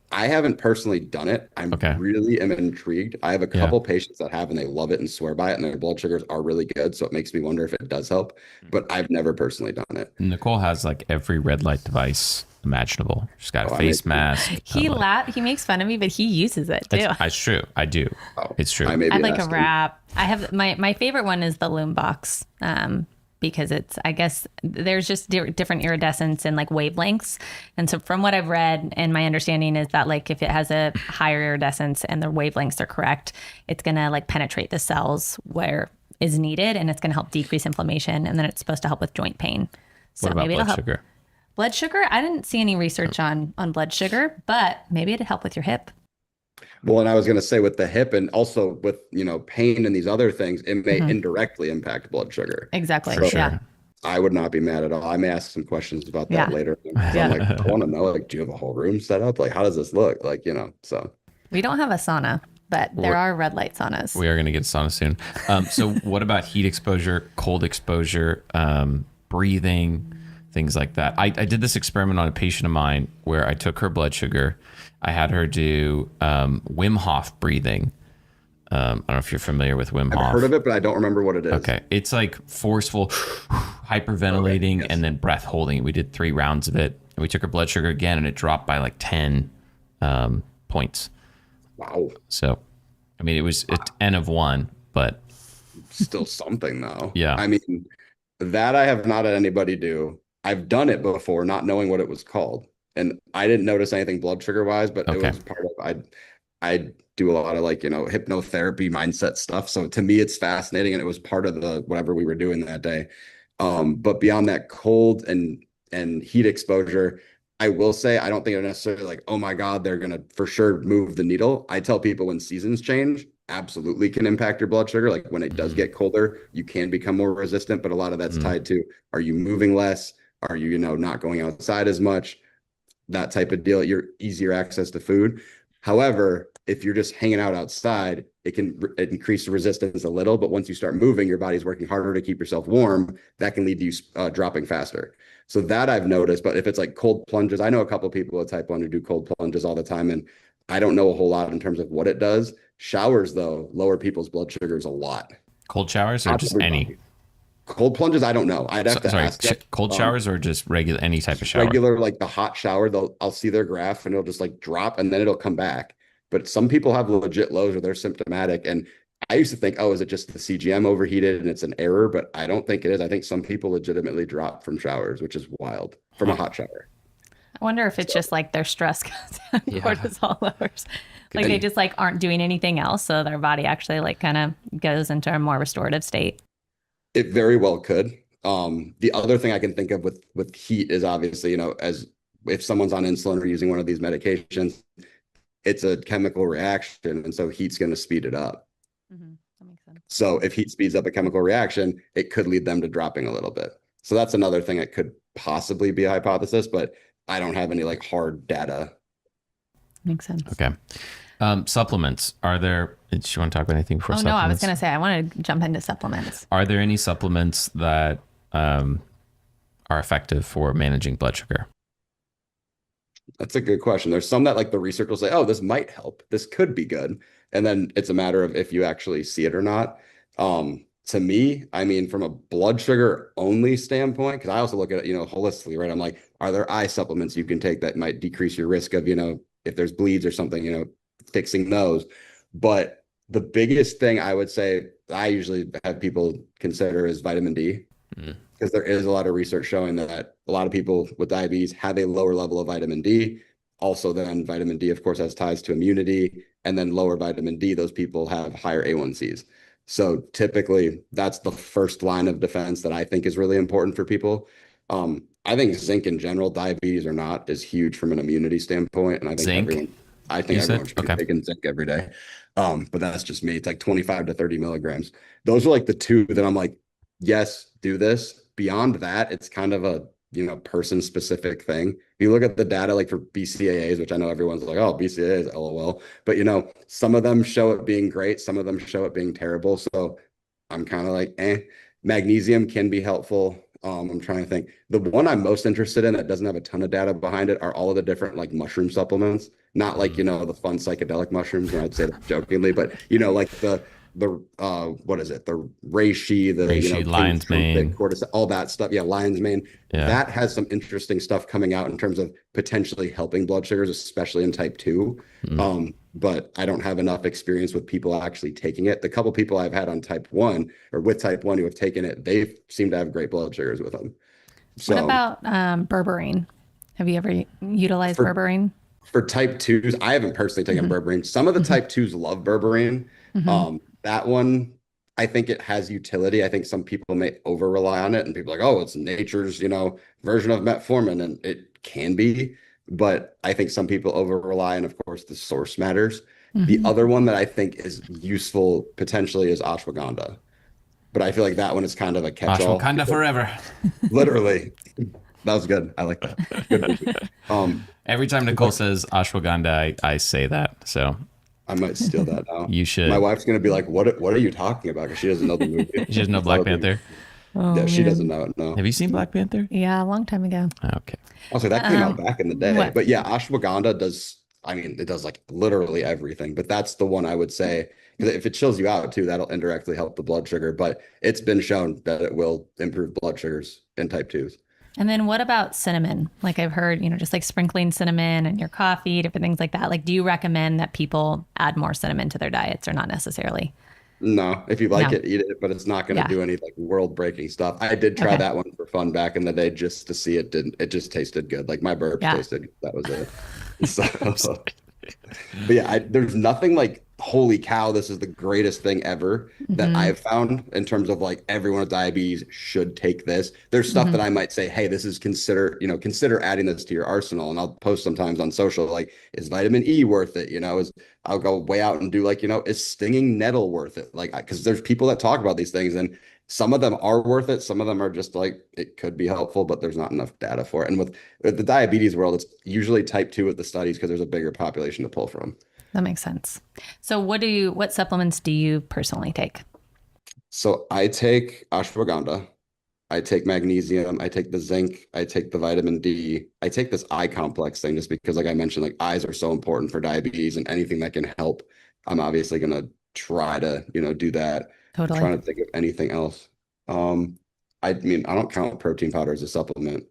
I haven't personally done it. I'm really am intrigued. I have a couple patients that have, and they love it and swear by it, and their blood sugars are really good. So it makes me wonder if it does help, but I've never personally done it. Nicole has like every red light device imaginable. She's got a face mask. He makes fun of me, but he uses it too. It's true. I do. It's true. I like a wrap. I have my favorite one is the Loom box. Because I guess there's just different iridescence and like wavelengths. And so from what I've read and my understanding is that like if it has a higher iridescence and the wavelengths are correct, it's going to like penetrate the cells where is needed, and it's going to help decrease inflammation. And then it's supposed to help with joint pain. So what about maybe blood it'll help. sugar? Blood sugar? I didn't see any research on blood sugar, but maybe it'd help with your hip. Well, and I was going to say with the hip and also with, pain and these other things, it may indirectly impact blood sugar. Exactly. For sure. Yeah. I would not be mad at all. I may ask some questions about that later. I'm like, I want to know, like, do you have a whole room set up? Like, how does this look? Like, so. We don't have a sauna, but there are red light saunas. We are going to get a sauna soon. So what about heat exposure, cold exposure, breathing, things like that? I did this experiment on a patient of mine where I took her blood sugar. I had her do Wim Hof breathing. I don't know if you're familiar with Wim Hof. I've heard of it, but I don't remember what it is. Okay. It's like forceful hyperventilating and then breath holding. We did 3 rounds of it. And we took her blood sugar again, and it dropped by like 10 points. Wow. So, I mean, it was a 10 of 1, but still something though. Yeah. I mean, that I have not had anybody do. I've done it before, not knowing what it was called. and I didn't notice anything blood sugar wise, but it Okay. was part of I do a lot of like, hypnotherapy mindset stuff. So to me, it's fascinating. And it was part of the whatever we were doing that day. But beyond that cold and heat exposure, I will say I don't think they're necessarily like, oh my God, they're gonna for sure move the needle. I tell people when seasons change, absolutely can impact your blood sugar. Like when it does get colder, you can become more resistant, but a lot of that's tied to, are you moving less? Are you, not going outside as much? That type of deal. You're easier access to food. However, if you're just hanging out outside, it can increase the resistance a little, but once you start moving, your body's working harder to keep yourself warm. That can lead to you dropping faster. So that I've noticed. But if it's like cold plunges, I know a couple of people with type 1 who do cold plunges all the time, and I don't know a whole lot in terms of what it does. Showers, though, lower people's blood sugars a lot. Cold showers or Not just everybody. any? Cold plunges, I don't know. I'd have to ask. Cold showers or just regular, any type of shower? Regular, like the hot shower, I'll see their graph and it'll just like drop and then it'll come back. But some people have legit lows or they're symptomatic. And I used to think, oh, is it just the CGM overheated and it's an error? But I don't think it is. I think some people legitimately drop from showers, which is wild, from a hot shower. I wonder if it's just like their stress goes down, cortisol lowers. Like they just like aren't doing anything else. So their body actually like kind of goes into a more restorative state. It very well could. The other thing I can think of with heat is obviously, as if someone's on insulin or using one of these medications, it's a chemical reaction. And so heat's going to speed it up. Mm-hmm. That makes sense. So if heat speeds up a chemical reaction, it could lead them to dropping a little bit. So that's another thing that could possibly be a hypothesis, but I don't have any like hard data. Makes sense. Okay. Supplements. Are there, do you want to talk about anything before supplements? No, I was going to say, I want to jump into supplements. Are there any supplements that are effective for managing blood sugar? That's a good question. There's some that like the research will say, oh, this might help. This could be good. And then it's a matter of if you actually see it or not. To me, I mean, from a blood sugar only standpoint, because I also look at it, holistically, right? I'm like, are there eye supplements you can take that might decrease your risk of, if there's bleeds or something, fixing those. But the biggest thing I would say I usually have people consider is vitamin D, because there is a lot of research showing that a lot of people with diabetes have a lower level of vitamin D. Also, then vitamin D, of course, has ties to immunity, and then lower vitamin D, those people have higher A1Cs. So typically that's the first line of defense that I think is really important for people. I think zinc in general, diabetes or not, is huge from an immunity standpoint. And I think everyone should be taking zinc every day. But that's just me. It's like 25 to 30 milligrams. Those are like the two that I'm like, yes, do this. Beyond that, it's kind of a, person specific thing. If you look at the data, like for BCAAs, which I know everyone's like, oh, BCAAs, LOL. But, some of them show it being great. Some of them show it being terrible. So I'm kind of like, Magnesium can be helpful. I'm trying to think. The one I'm most interested in that doesn't have a ton of data behind it are all of the different like mushroom supplements. Not like, the fun psychedelic mushrooms, and I'd say that jokingly, but like the what is it? The reishi, the lion's mane, cortisol, all that stuff. Yeah, lion's mane. Yeah. That has some interesting stuff coming out in terms of potentially helping blood sugars, especially in type 2. But I don't have enough experience with people actually taking it. The couple people I've had on type 1 or with type 1 who have taken it, they seem to have great blood sugars with them. So, what about berberine? Have you ever utilized berberine? For type 2s, I haven't personally taken berberine. Some of the type 2s love berberine. That one, I think it has utility. I think some people may over rely on it, and people are like, oh, it's nature's, version of metformin, and it can be. But I think some people over rely, and of course, the source matters. The other one that I think is useful potentially is ashwagandha. But I feel like that one is kind of a catch-all. Ashwagandha forever. Literally. That was good. I like that. Good. Every time Nicole says ashwagandha, I say that. So I might steal that now. You should. My wife's going to be like, what are you talking about? Because she doesn't know the movie. She doesn't know Black Panther? She doesn't know it, no. Have you seen Black Panther? Yeah, a long time ago. Okay. Also, that came out back in the day. What? But yeah, ashwagandha does, it does like literally everything. But that's the one I would say, because if it chills you out too, that'll indirectly help the blood sugar. But it's been shown that it will improve blood sugars in type 2s. And then what about cinnamon? Like I've heard, just like sprinkling cinnamon in your coffee, different things like that. Like, do you recommend that people add more cinnamon to their diets or not necessarily? No, if you like No. it, eat it, but it's not going to Yeah. do any like world breaking stuff. I did try Okay. that one for fun back in the day just to see it didn't, it just tasted good. Like my burps Yeah. tasted good. That was it. So, but yeah, there's nothing like, holy cow, this is the greatest thing ever that Hmm. I've found in terms of like everyone with diabetes should take this. There's stuff Hmm. that I might say, hey, this is consider adding this to your arsenal. And I'll post sometimes on social, like, is vitamin E worth it? I'll go way out and do like, is stinging nettle worth it? Like, because there's people that talk about these things and some of them are worth it. Some of them are just like, it could be helpful, but there's not enough data for it. And with the diabetes world, it's usually type 2 with the studies because there's a bigger population to pull from. That makes sense. So what supplements do you personally take? So I take ashwagandha, I take magnesium, I take the zinc, I take the vitamin D, I take this eye complex thing just because, like I mentioned, like eyes are so important for diabetes and anything that can help. I'm obviously gonna try to, do that. I'm Totally. trying to think of anything else. Um, I mean, I don't count protein powder as a supplement.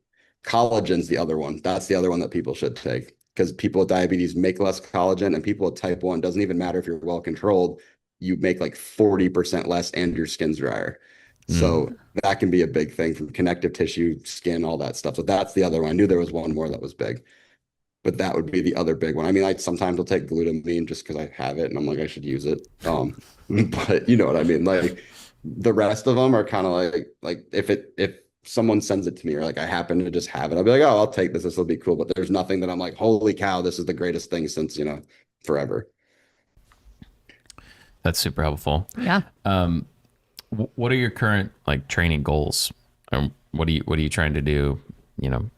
Collagen's the other one. That's the other one that people should take because people with diabetes make less collagen, and people with type 1, doesn't even matter if you're well controlled, you make like 40% less and your skin's drier. Mm. So that can be a big thing from connective tissue, skin, all that stuff. So that's the other one. I knew there was one more that was big, but that would be the other big one. I mean, I sometimes will take glutamine just because I have it and I'm like, I should use it. But you know what I mean? Like the rest of them are kind of like if someone sends it to me or like I happen to just have it, I'll be like, oh, I'll take this. This will be cool. But there's nothing that I'm like, holy cow, this is the greatest thing since, forever. That's super helpful. Yeah. What are your current like training goals? What are you trying to do? You know,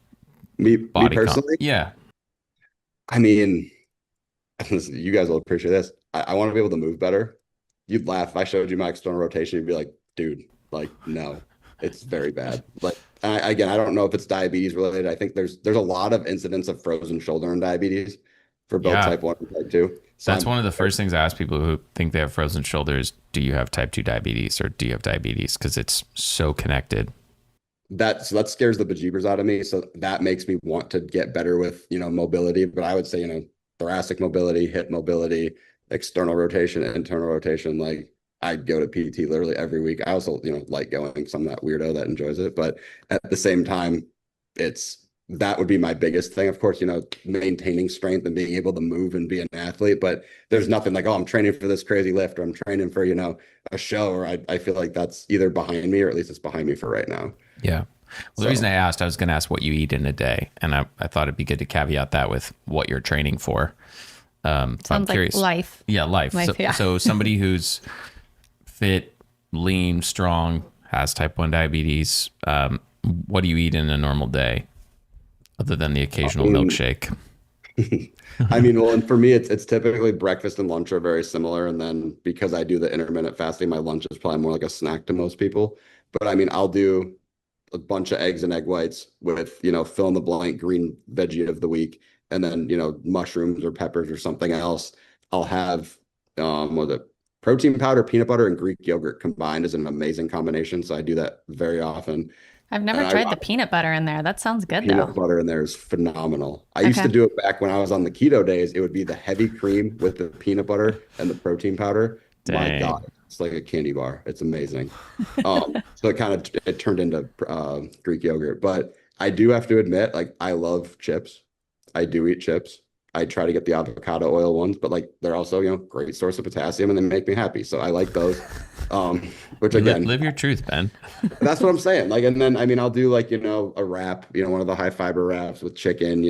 Me personally, Yeah. I mean, you guys will appreciate this. I want to be able to move better. You'd laugh if I showed you my external rotation. You'd be like, dude, like, no, it's very bad. Like, again, I don't know if it's diabetes related. I think there's a lot of incidents of frozen shoulder and diabetes for both Yeah. type 1 and type 2. So That's one of the first things I ask people who think they have frozen shoulders. Do you have type 2 diabetes or do you have diabetes? Because it's so connected. that scares the bejeebers out of me. So that makes me want to get better with, mobility. But I would say, thoracic mobility, hip mobility, external rotation, internal rotation. Like I go to PT literally every week. I also, like going, so I'm that weirdo that enjoys it. But at the same time, that would be my biggest thing. Of course, maintaining strength and being able to move and be an athlete. But there's nothing like, oh, I'm training for this crazy lift or I'm training for, a show, or I feel like that's either behind me or at least it's behind me for right now. Yeah. Well, the reason I asked, I was going to ask what you eat in a day. And I thought it'd be good to caveat that with what you're training for. So I'm Sounds like curious. life. Yeah, life. Life, So, yeah. so somebody who's fit, lean, strong, has type 1 diabetes, what do you eat in a normal day other than the occasional milkshake? I mean, well, and for me, it's typically breakfast and lunch are very similar. And then because I do the intermittent fasting, my lunch is probably more like a snack to most people. But I mean, I'll do a bunch of eggs and egg whites with, fill in the blank green veggie of the week. And then, mushrooms or peppers or something else. I'll have, what is it? Protein powder, peanut butter, and Greek yogurt combined is an amazing combination. So I do that very often. I've never And tried the peanut butter in there. That sounds good though. peanut butter in there is phenomenal. I used to Okay. do it back when I was on the keto days. It would be the heavy cream with the peanut butter and the protein powder. My Dang. God, it's like a candy bar. It's amazing. So it turned into Greek yogurt. But I do have to admit, like I love chips. I do eat chips. I try to get the avocado oil ones, but like they're also, great source of potassium and they make me happy. So I like those. Which again, Live your truth, Ben. that's what I'm saying. Like, and then I mean, I'll do like, a wrap, one of the high fiber wraps with chicken,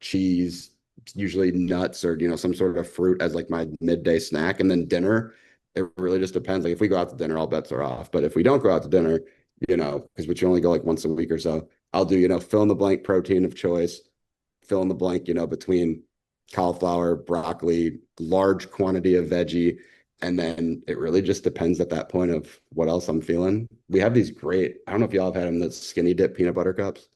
cheese, usually nuts or, some sort of fruit as like my midday snack. And then dinner, it really just depends. Like if we go out to dinner, all bets are off. But if we don't go out to dinner, because we only go like once a week or so, I'll do, fill in the blank protein of choice, fill in the blank, between cauliflower, broccoli, large quantity of veggie. And then it really just depends at that point of what else I'm feeling. We have these great, I don't know if y'all have had them, the skinny dip peanut butter cups.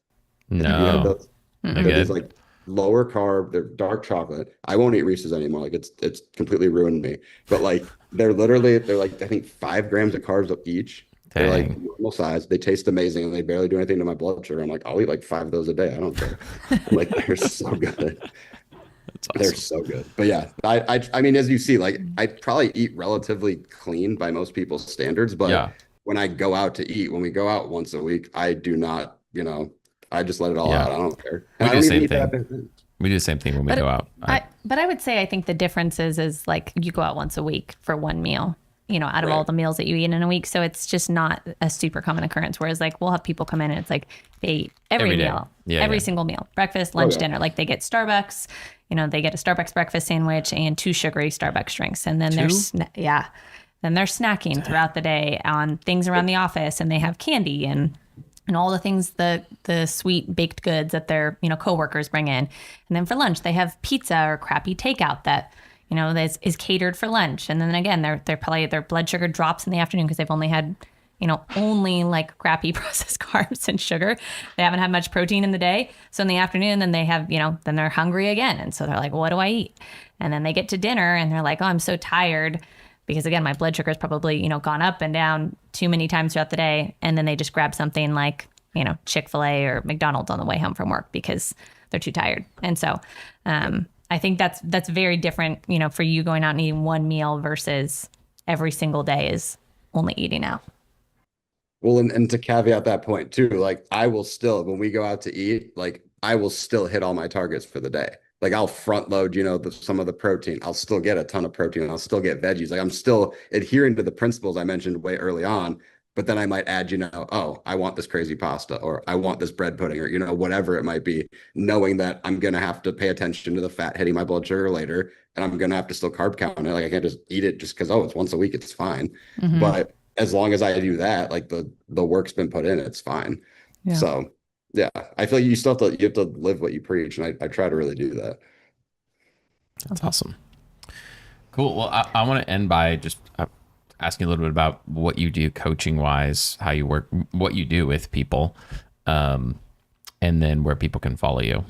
Have you had No. those? They're They're these good. like lower carb, they're dark chocolate. I won't eat Reese's anymore. Like it's completely ruined me. But like they're like I think 5 grams of carbs each. They're like Dang. normal size. They taste amazing and they barely do anything to my blood sugar. I'm like, I'll eat like 5 of those a day. I don't care. Like they're so good. That's They're awesome. so good. But yeah, I mean, as you see, like I probably eat relatively clean by most people's standards, but Yeah. when I go out to eat, when we go out once a week, I do not, I just let it all Yeah. out. I don't care. And We I do the don't even same eat that thing. big. We do the same thing when we go out. But I would say I think the difference is like you go out once a week for one meal, out of all Right. the meals that you eat in a week. So it's just not a super common occurrence. Whereas like we'll have people come in and it's like they eat every Every day. meal, Yeah, every yeah. single meal, breakfast, lunch, Okay. dinner. Like they get Starbucks, they get a Starbucks breakfast sandwich and 2 sugary Starbucks drinks. And then Two? then they're snacking throughout the day on things around the office and they have candy and all the things, the sweet baked goods that their coworkers bring in, and then for lunch they have pizza or crappy takeout that that is catered for lunch, and then again they're probably their blood sugar drops in the afternoon because they've only had only like crappy processed carbs and sugar. They haven't had much protein in the day, so in the afternoon then they have then they're hungry again, and so they're like, well, what do I eat? And then they get to dinner and they're like, oh, I'm so tired. Because again, my blood sugar has probably, gone up and down too many times throughout the day. And then they just grab something like, Chick-fil-A or McDonald's on the way home from work because they're too tired. And so I think that's very different, for you going out and eating one meal versus every single day is only eating out. Well, and to caveat that point too, like I will still, when we go out to eat, like I will still hit all my targets for the day. Like I'll front load, some of the protein. I'll still get a ton of protein. I'll still get veggies. Like I'm still adhering to the principles I mentioned way early on, but then I might add, oh, I want this crazy pasta or I want this bread pudding or, whatever it might be, knowing that I'm going to have to pay attention to the fat hitting my blood sugar later. And I'm going to have to still carb count it. Like I can't just eat it just because, oh, it's once a week. It's fine. Mm-hmm. But as long as I do that, like the work's been put in, it's fine. Yeah. So yeah, I feel like you have to live what you preach. And I try to really do that. That's awesome. Cool. Well, I want to end by just asking a little bit about what you do coaching wise, how you work, what you do with people, and then where people can follow you.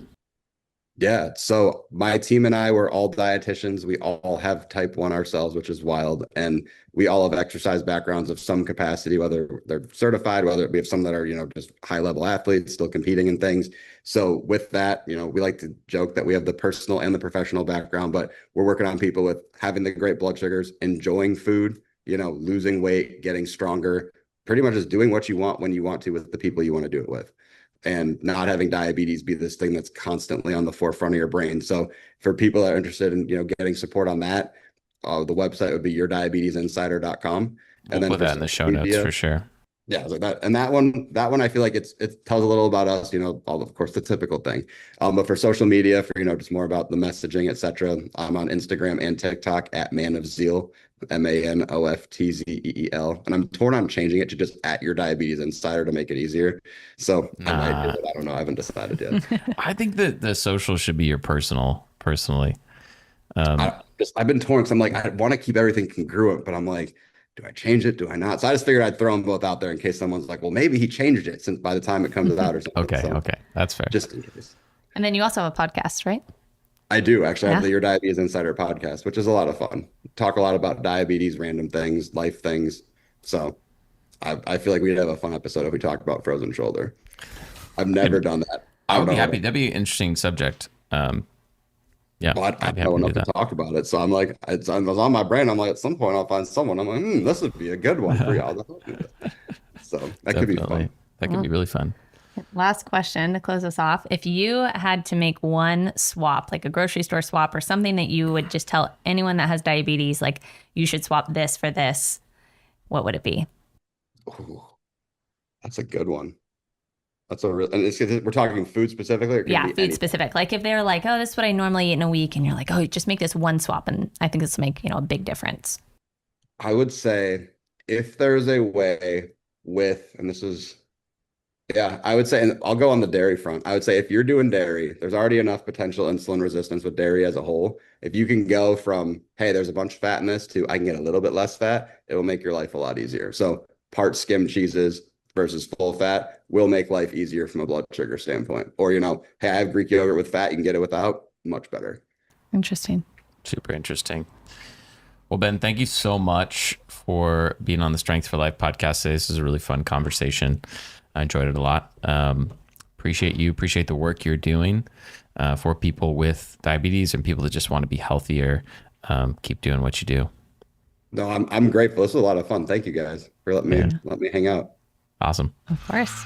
Yeah. So my team and I were all dietitians. We all have type 1 ourselves, which is wild. And we all have exercise backgrounds of some capacity, whether they're certified, whether we have some that are, just high level athletes still competing in things. So with that, we like to joke that we have the personal and the professional background, but we're working on people with having the great blood sugars, enjoying food, losing weight, getting stronger, pretty much just doing what you want when you want to with the people you want to do it with, and not having diabetes be this thing that's constantly on the forefront of your brain. So for people that are interested in, getting support on that, the website would be yourdiabetesinsider.com. We'll put that in the show notes for sure. Yeah, so that one I feel like it tells a little about us, all of course the typical thing. But for social media, for just more about the messaging, etc. I'm on Instagram and TikTok at Man of Tzeel, MANOFTZEEL, and I'm torn on changing it to just at Your Diabetes Insider to make it easier. So I might do it. I don't know. I haven't decided yet. I think that the social should be your personally. I've been torn because I'm like, I want to keep everything congruent, but I'm like, do I change it? Do I not? So I just figured I'd throw them both out there in case someone's like, well, maybe he changed it since by the time it comes out or something. Okay. So, Okay. That's fair. just in case. And then you also have a podcast, right? I do actually have Yeah. the Your Diabetes Insider podcast, which is a lot of fun. Talk a lot about diabetes, random things, life things. So I feel like we'd have a fun episode if we talk about frozen shoulder. I've never done that. I would be don't know. happy. That'd be an interesting subject. Yeah. But I I'd be know happy to enough do to that. talk about it. So I'm like, it was on my brain. I'm like, at some point I'll find someone. I'm like, this would be a good one for y'all to help me with. So that could be Definitely. fun. That could be really fun. Last question to close us off. If you had to make one swap, like a grocery store swap or something that you would just tell anyone that has diabetes, like you should swap this for this, what would it be? Ooh, that's a good one. That's a real, and we're talking food specifically, or can it Yeah, be food anything? specific. Like if they're like, oh, this is what I normally eat in a week, and you're like, oh, just make this one swap, and I think this will make a big difference. I would say if there's a way with, and this is, yeah, I would say, and I'll go on the dairy front. I would say if you're doing dairy, there's already enough potential insulin resistance with dairy as a whole. If you can go from, hey, there's a bunch of fat in this to I can get a little bit less fat, it will make your life a lot easier. So part skim cheeses versus full fat will make life easier from a blood sugar standpoint. Or, hey, I have Greek yogurt with fat, you can get it without, much better. Interesting. Super interesting. Well, Ben, thank you so much for being on the Strength for Life podcast today. This is a really fun conversation. I enjoyed it a lot. Appreciate you. Appreciate the work you're doing for people with diabetes and people that just want to be healthier. Keep doing what you do. No, I'm grateful. This was a lot of fun. Thank you guys for letting me hang out. Awesome. Of course.